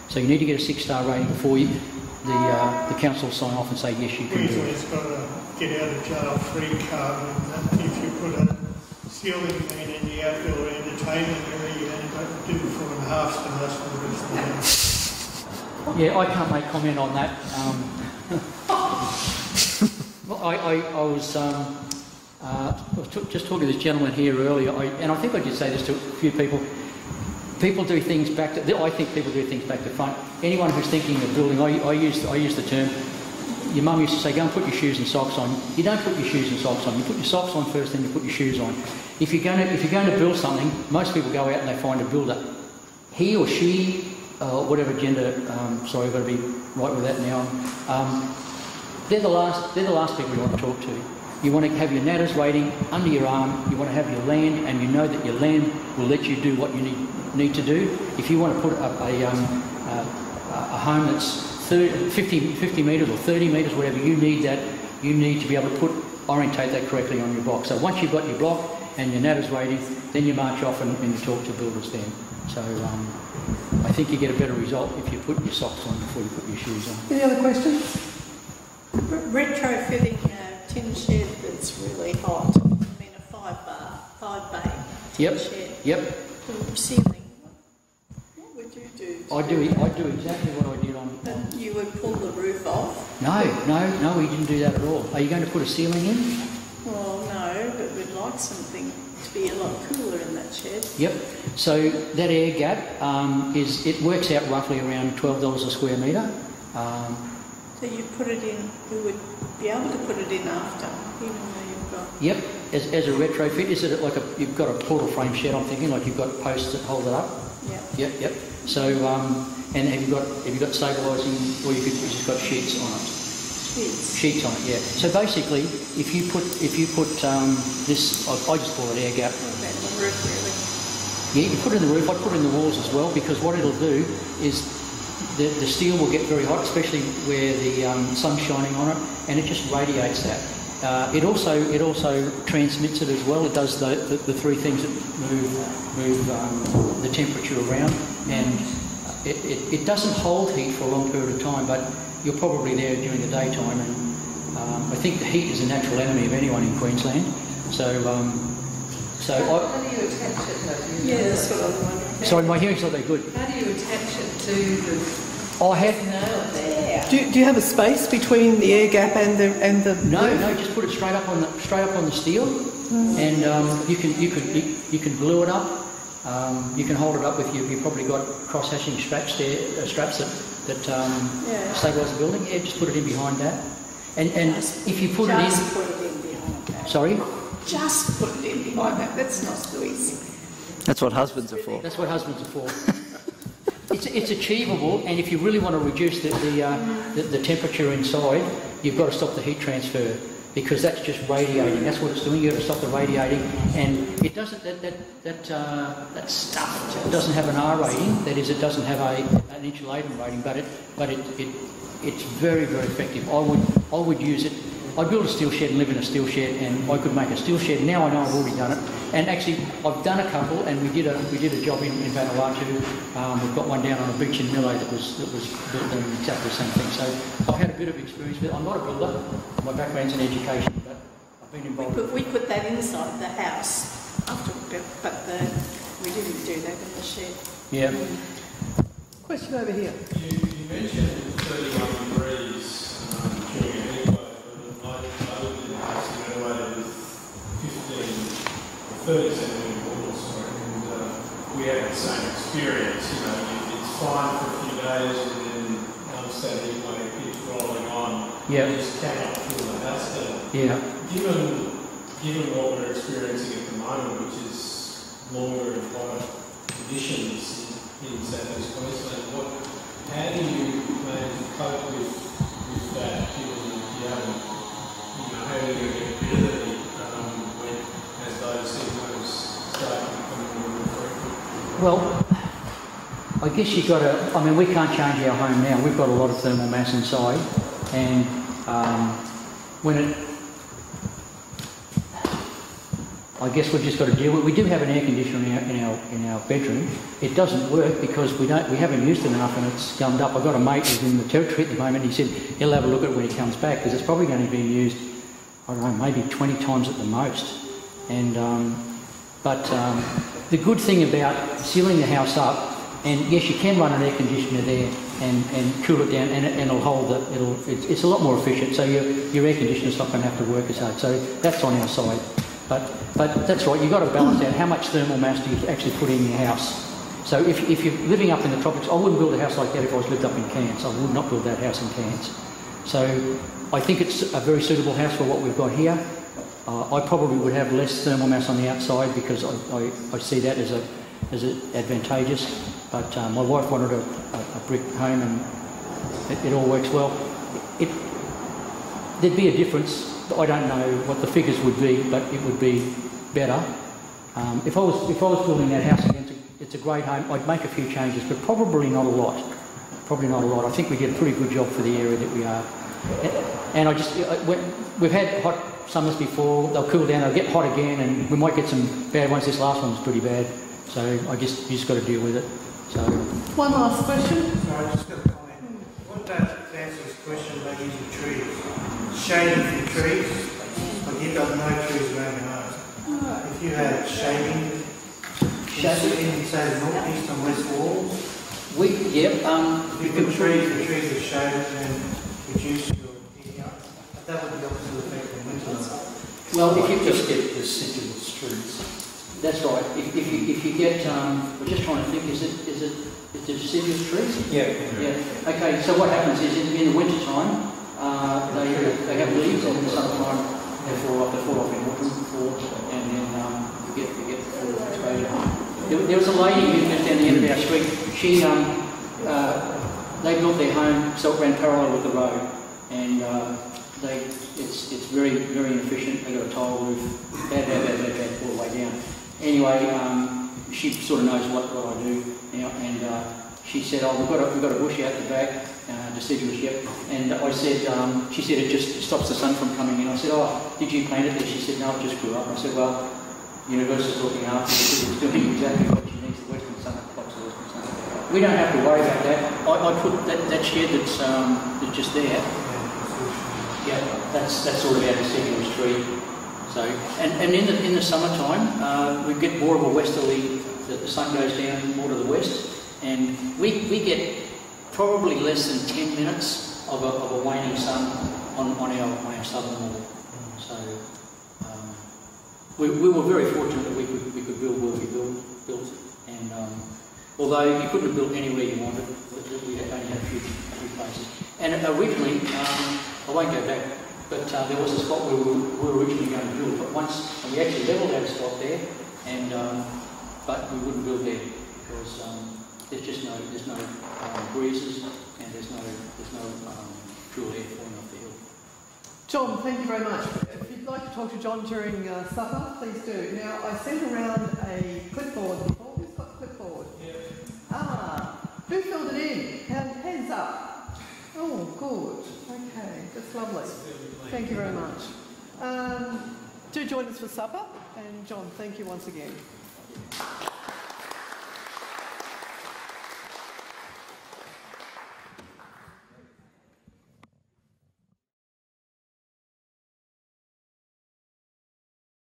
So you need to get a 6-star rating before the council sign off and say yes, you can do it. It's got a get out of jail free card, and if you put a ceiling fan in the outdoor entertainment area, you only got to do 4.5 stars for the rest of the house. Yeah, I can't make comment on that. Well, I was just talking to this gentleman here earlier, and I think I did say this to a few people. People do things back to. I think people do things back to front. Anyone who's thinking of building, I use the term. Your mum used to say, "Go and put your shoes and socks on." You don't put your shoes and socks on. You put your socks on first, then you put your shoes on. If you're going to build something, most people go out and they find a builder. He or she, whatever gender. Sorry, I've got to be right with that now. They're the last people you want to talk to. You want to have your NATAS rating under your arm. You want to have your land, and you know that your land will let you do what you need to do. If you want to put up a home that's 50 metres or 30 metres, whatever, you need to be able to orientate that correctly on your block. So once you've got your block and your NATAS rating, then you march off and you talk to builders then. So I think you get a better result if you put your socks on before you put your shoes on. Any other questions? Retrofitting a tin shed that's really hot. I mean, a 5-bay tin shed. Yep. The ceiling. What would you do? I do exactly what I did on. You would pull the roof off? No, we didn't do that at all. Are you going to put a ceiling in? Well, no, but we'd like something to be a lot cooler in that shed. Yep. So that air gap it works out roughly around $12 a square metre. So you put it in. We would be able to put it in after, even though you've got. Yep. As a retrofit, is it like you've got a portal frame shed? I'm thinking like you've got posts that hold it up. Yeah. Yep. So and have you got stabilising, or you've just got sheets on it? Sheets on it, yeah. So basically, if you put this, I just call it air gap. What about the roof, really? Yeah, you put it in the roof. I put it in the walls as well, because what it'll do is the steel will get very hot, especially where the sun's shining on it, and it just radiates that. It also transmits it as well. It does the 3 things that move the temperature around, and it doesn't hold heat for a long period of time, but you're probably there during the daytime, and I think the heat is a natural enemy of anyone in Queensland. So How do you attach it though? Yeah, that's what I was wondering. sorry, my hearing's not that good. How do you attach it to the I have nail there? Yeah. Do you have a space between the air gap and the no, just put it straight up on the steel, and you can glue it up. You can hold it up with you've probably got cross-hatching straps there, straps that stabilise the building. Yeah, just put it in behind that, and if you put it in. Just put it in behind that. Sorry. Just put it in behind that. That's not so easy. That's what husbands are for. That's what husbands are for. It's achievable, and if you really want to reduce the temperature inside, you've got to stop the heat transfer, because that's just radiating. That's what it's doing. You've got to stop the radiating, and it doesn't. That stuff doesn't have an R rating. That is, it doesn't have an insulating rating, but it's very, very effective. I would use it. I built a steel shed and live in a steel shed, and I could make a steel shed. Now I know I've already done it, and actually I've done a couple, and we did a job in Vanuatu. We've got one down on a beach in Milo that was built doing exactly the same thing. So I've had a bit of experience with it. I'm not a builder. My background's in education, but I've been involved. We put that inside the house after we built, but We didn't do that in the shed. Yeah. Question over here. You mentioned 31 degrees during a heat wave, but I lived in a house renovated with 30 centimetre walls, and we had the same experience. You know, it's fine for a few days, and then once that heat wave keeps rolling on, Yeah. you just cannot cool the house down. Yeah. Given what we're experiencing at the moment, which is longer and hotter conditions in South East Queensland, how do you plan to cope with that, given that you haven't, how are you going to get rid of the heat as those heat waves start becoming more frequent? Well, I guess you've got to, we can't change our home now. We've got a lot of thermal mass inside, and I guess we've just got to deal with it. We do have an air conditioner in our bedroom. It doesn't work because we haven't used it enough, and it's gummed up. I've got a mate who's in the territory at the moment. He said he'll have a look at it when he comes back, because it's probably going to be used, I don't know, maybe 20 times at the most. And the good thing about sealing the house up, and yes, you can run an air conditioner there and cool it down, and it'll hold it's a lot more efficient. So your air conditioner's not going to have to work as hard. So that's on our side. But that's right, you've got to balance out how much thermal mass do you actually put in your house. So if you're living up in the tropics, I wouldn't build a house like that if I was lived up in Cairns. I would not build that house in Cairns. So I think it's a very suitable house for what we've got here. I probably would have less thermal mass on the outside because I see that as advantageous. But my wife wanted a brick home, and it all works well. There'd be a difference. I don't know what the figures would be, but it would be better. If I was building that house again, it's a great home. I'd make a few changes, but probably not a lot. Probably not a lot. I think we did a pretty good job for the area that we are. And we've had hot summers before. They'll cool down. They'll get hot again, and we might get some bad ones. This last one was pretty bad, so you just got to deal with it. So. One last question. Sorry, I just got a comment. What about to answer this question about using trees? Shading for trees, but you've got no trees around your house. If you had shading in, say, the north, east and west walls, You put trees are shaded and reduce your heating up. That would be opposite effect in winter. Well, if you just get deciduous trees. That's right. If you get, we're just trying to think. Is it deciduous trees? Yeah. Okay. So what happens is in the winter time, they have leaves, and in the summertime they fall off in autumn, and then you get the full exposure. There was a lady who lived down the end of our street. They built their home so it ran parallel with the road, and it's very, very inefficient. They got a tile roof, bad all the way down. Anyway, she sort of knows what I do now, and she said, "Oh, we've got a bush out the back, deciduous, yep." And I said, she said it just stops the sun from coming in. I said, "Oh, did you plant it there?" She said, "No, it just grew up." I said, "Well, the universe is looking after it. It's doing exactly what she needs. The western sun blocks the western sun. We don't have to worry about that. I put that shed that's just there. Yeah, that's sort of our deciduous tree. So, and in the summertime, we get more of a westerly. The sun goes down more to the west, and we get probably less than 10 minutes of a waning sun on our southern wall. So we were very fortunate that we could build where we built, and although you couldn't have built anywhere you wanted, we only had a few places. And originally, I won't go back, but there was a spot where we were originally going to build, but and we actually levelled that spot there, and but we wouldn't build there because there's no breezes, and there's no cool air falling off the hill. John, thank you very much. If you'd like to talk to John during supper, please do. Now, I sent around a clipboard before. Who's got a clipboard? Who filled it in? Hands up. Oh, good. Okay, that's lovely. Thank you very much. Do join us for supper, and John, thank you once again.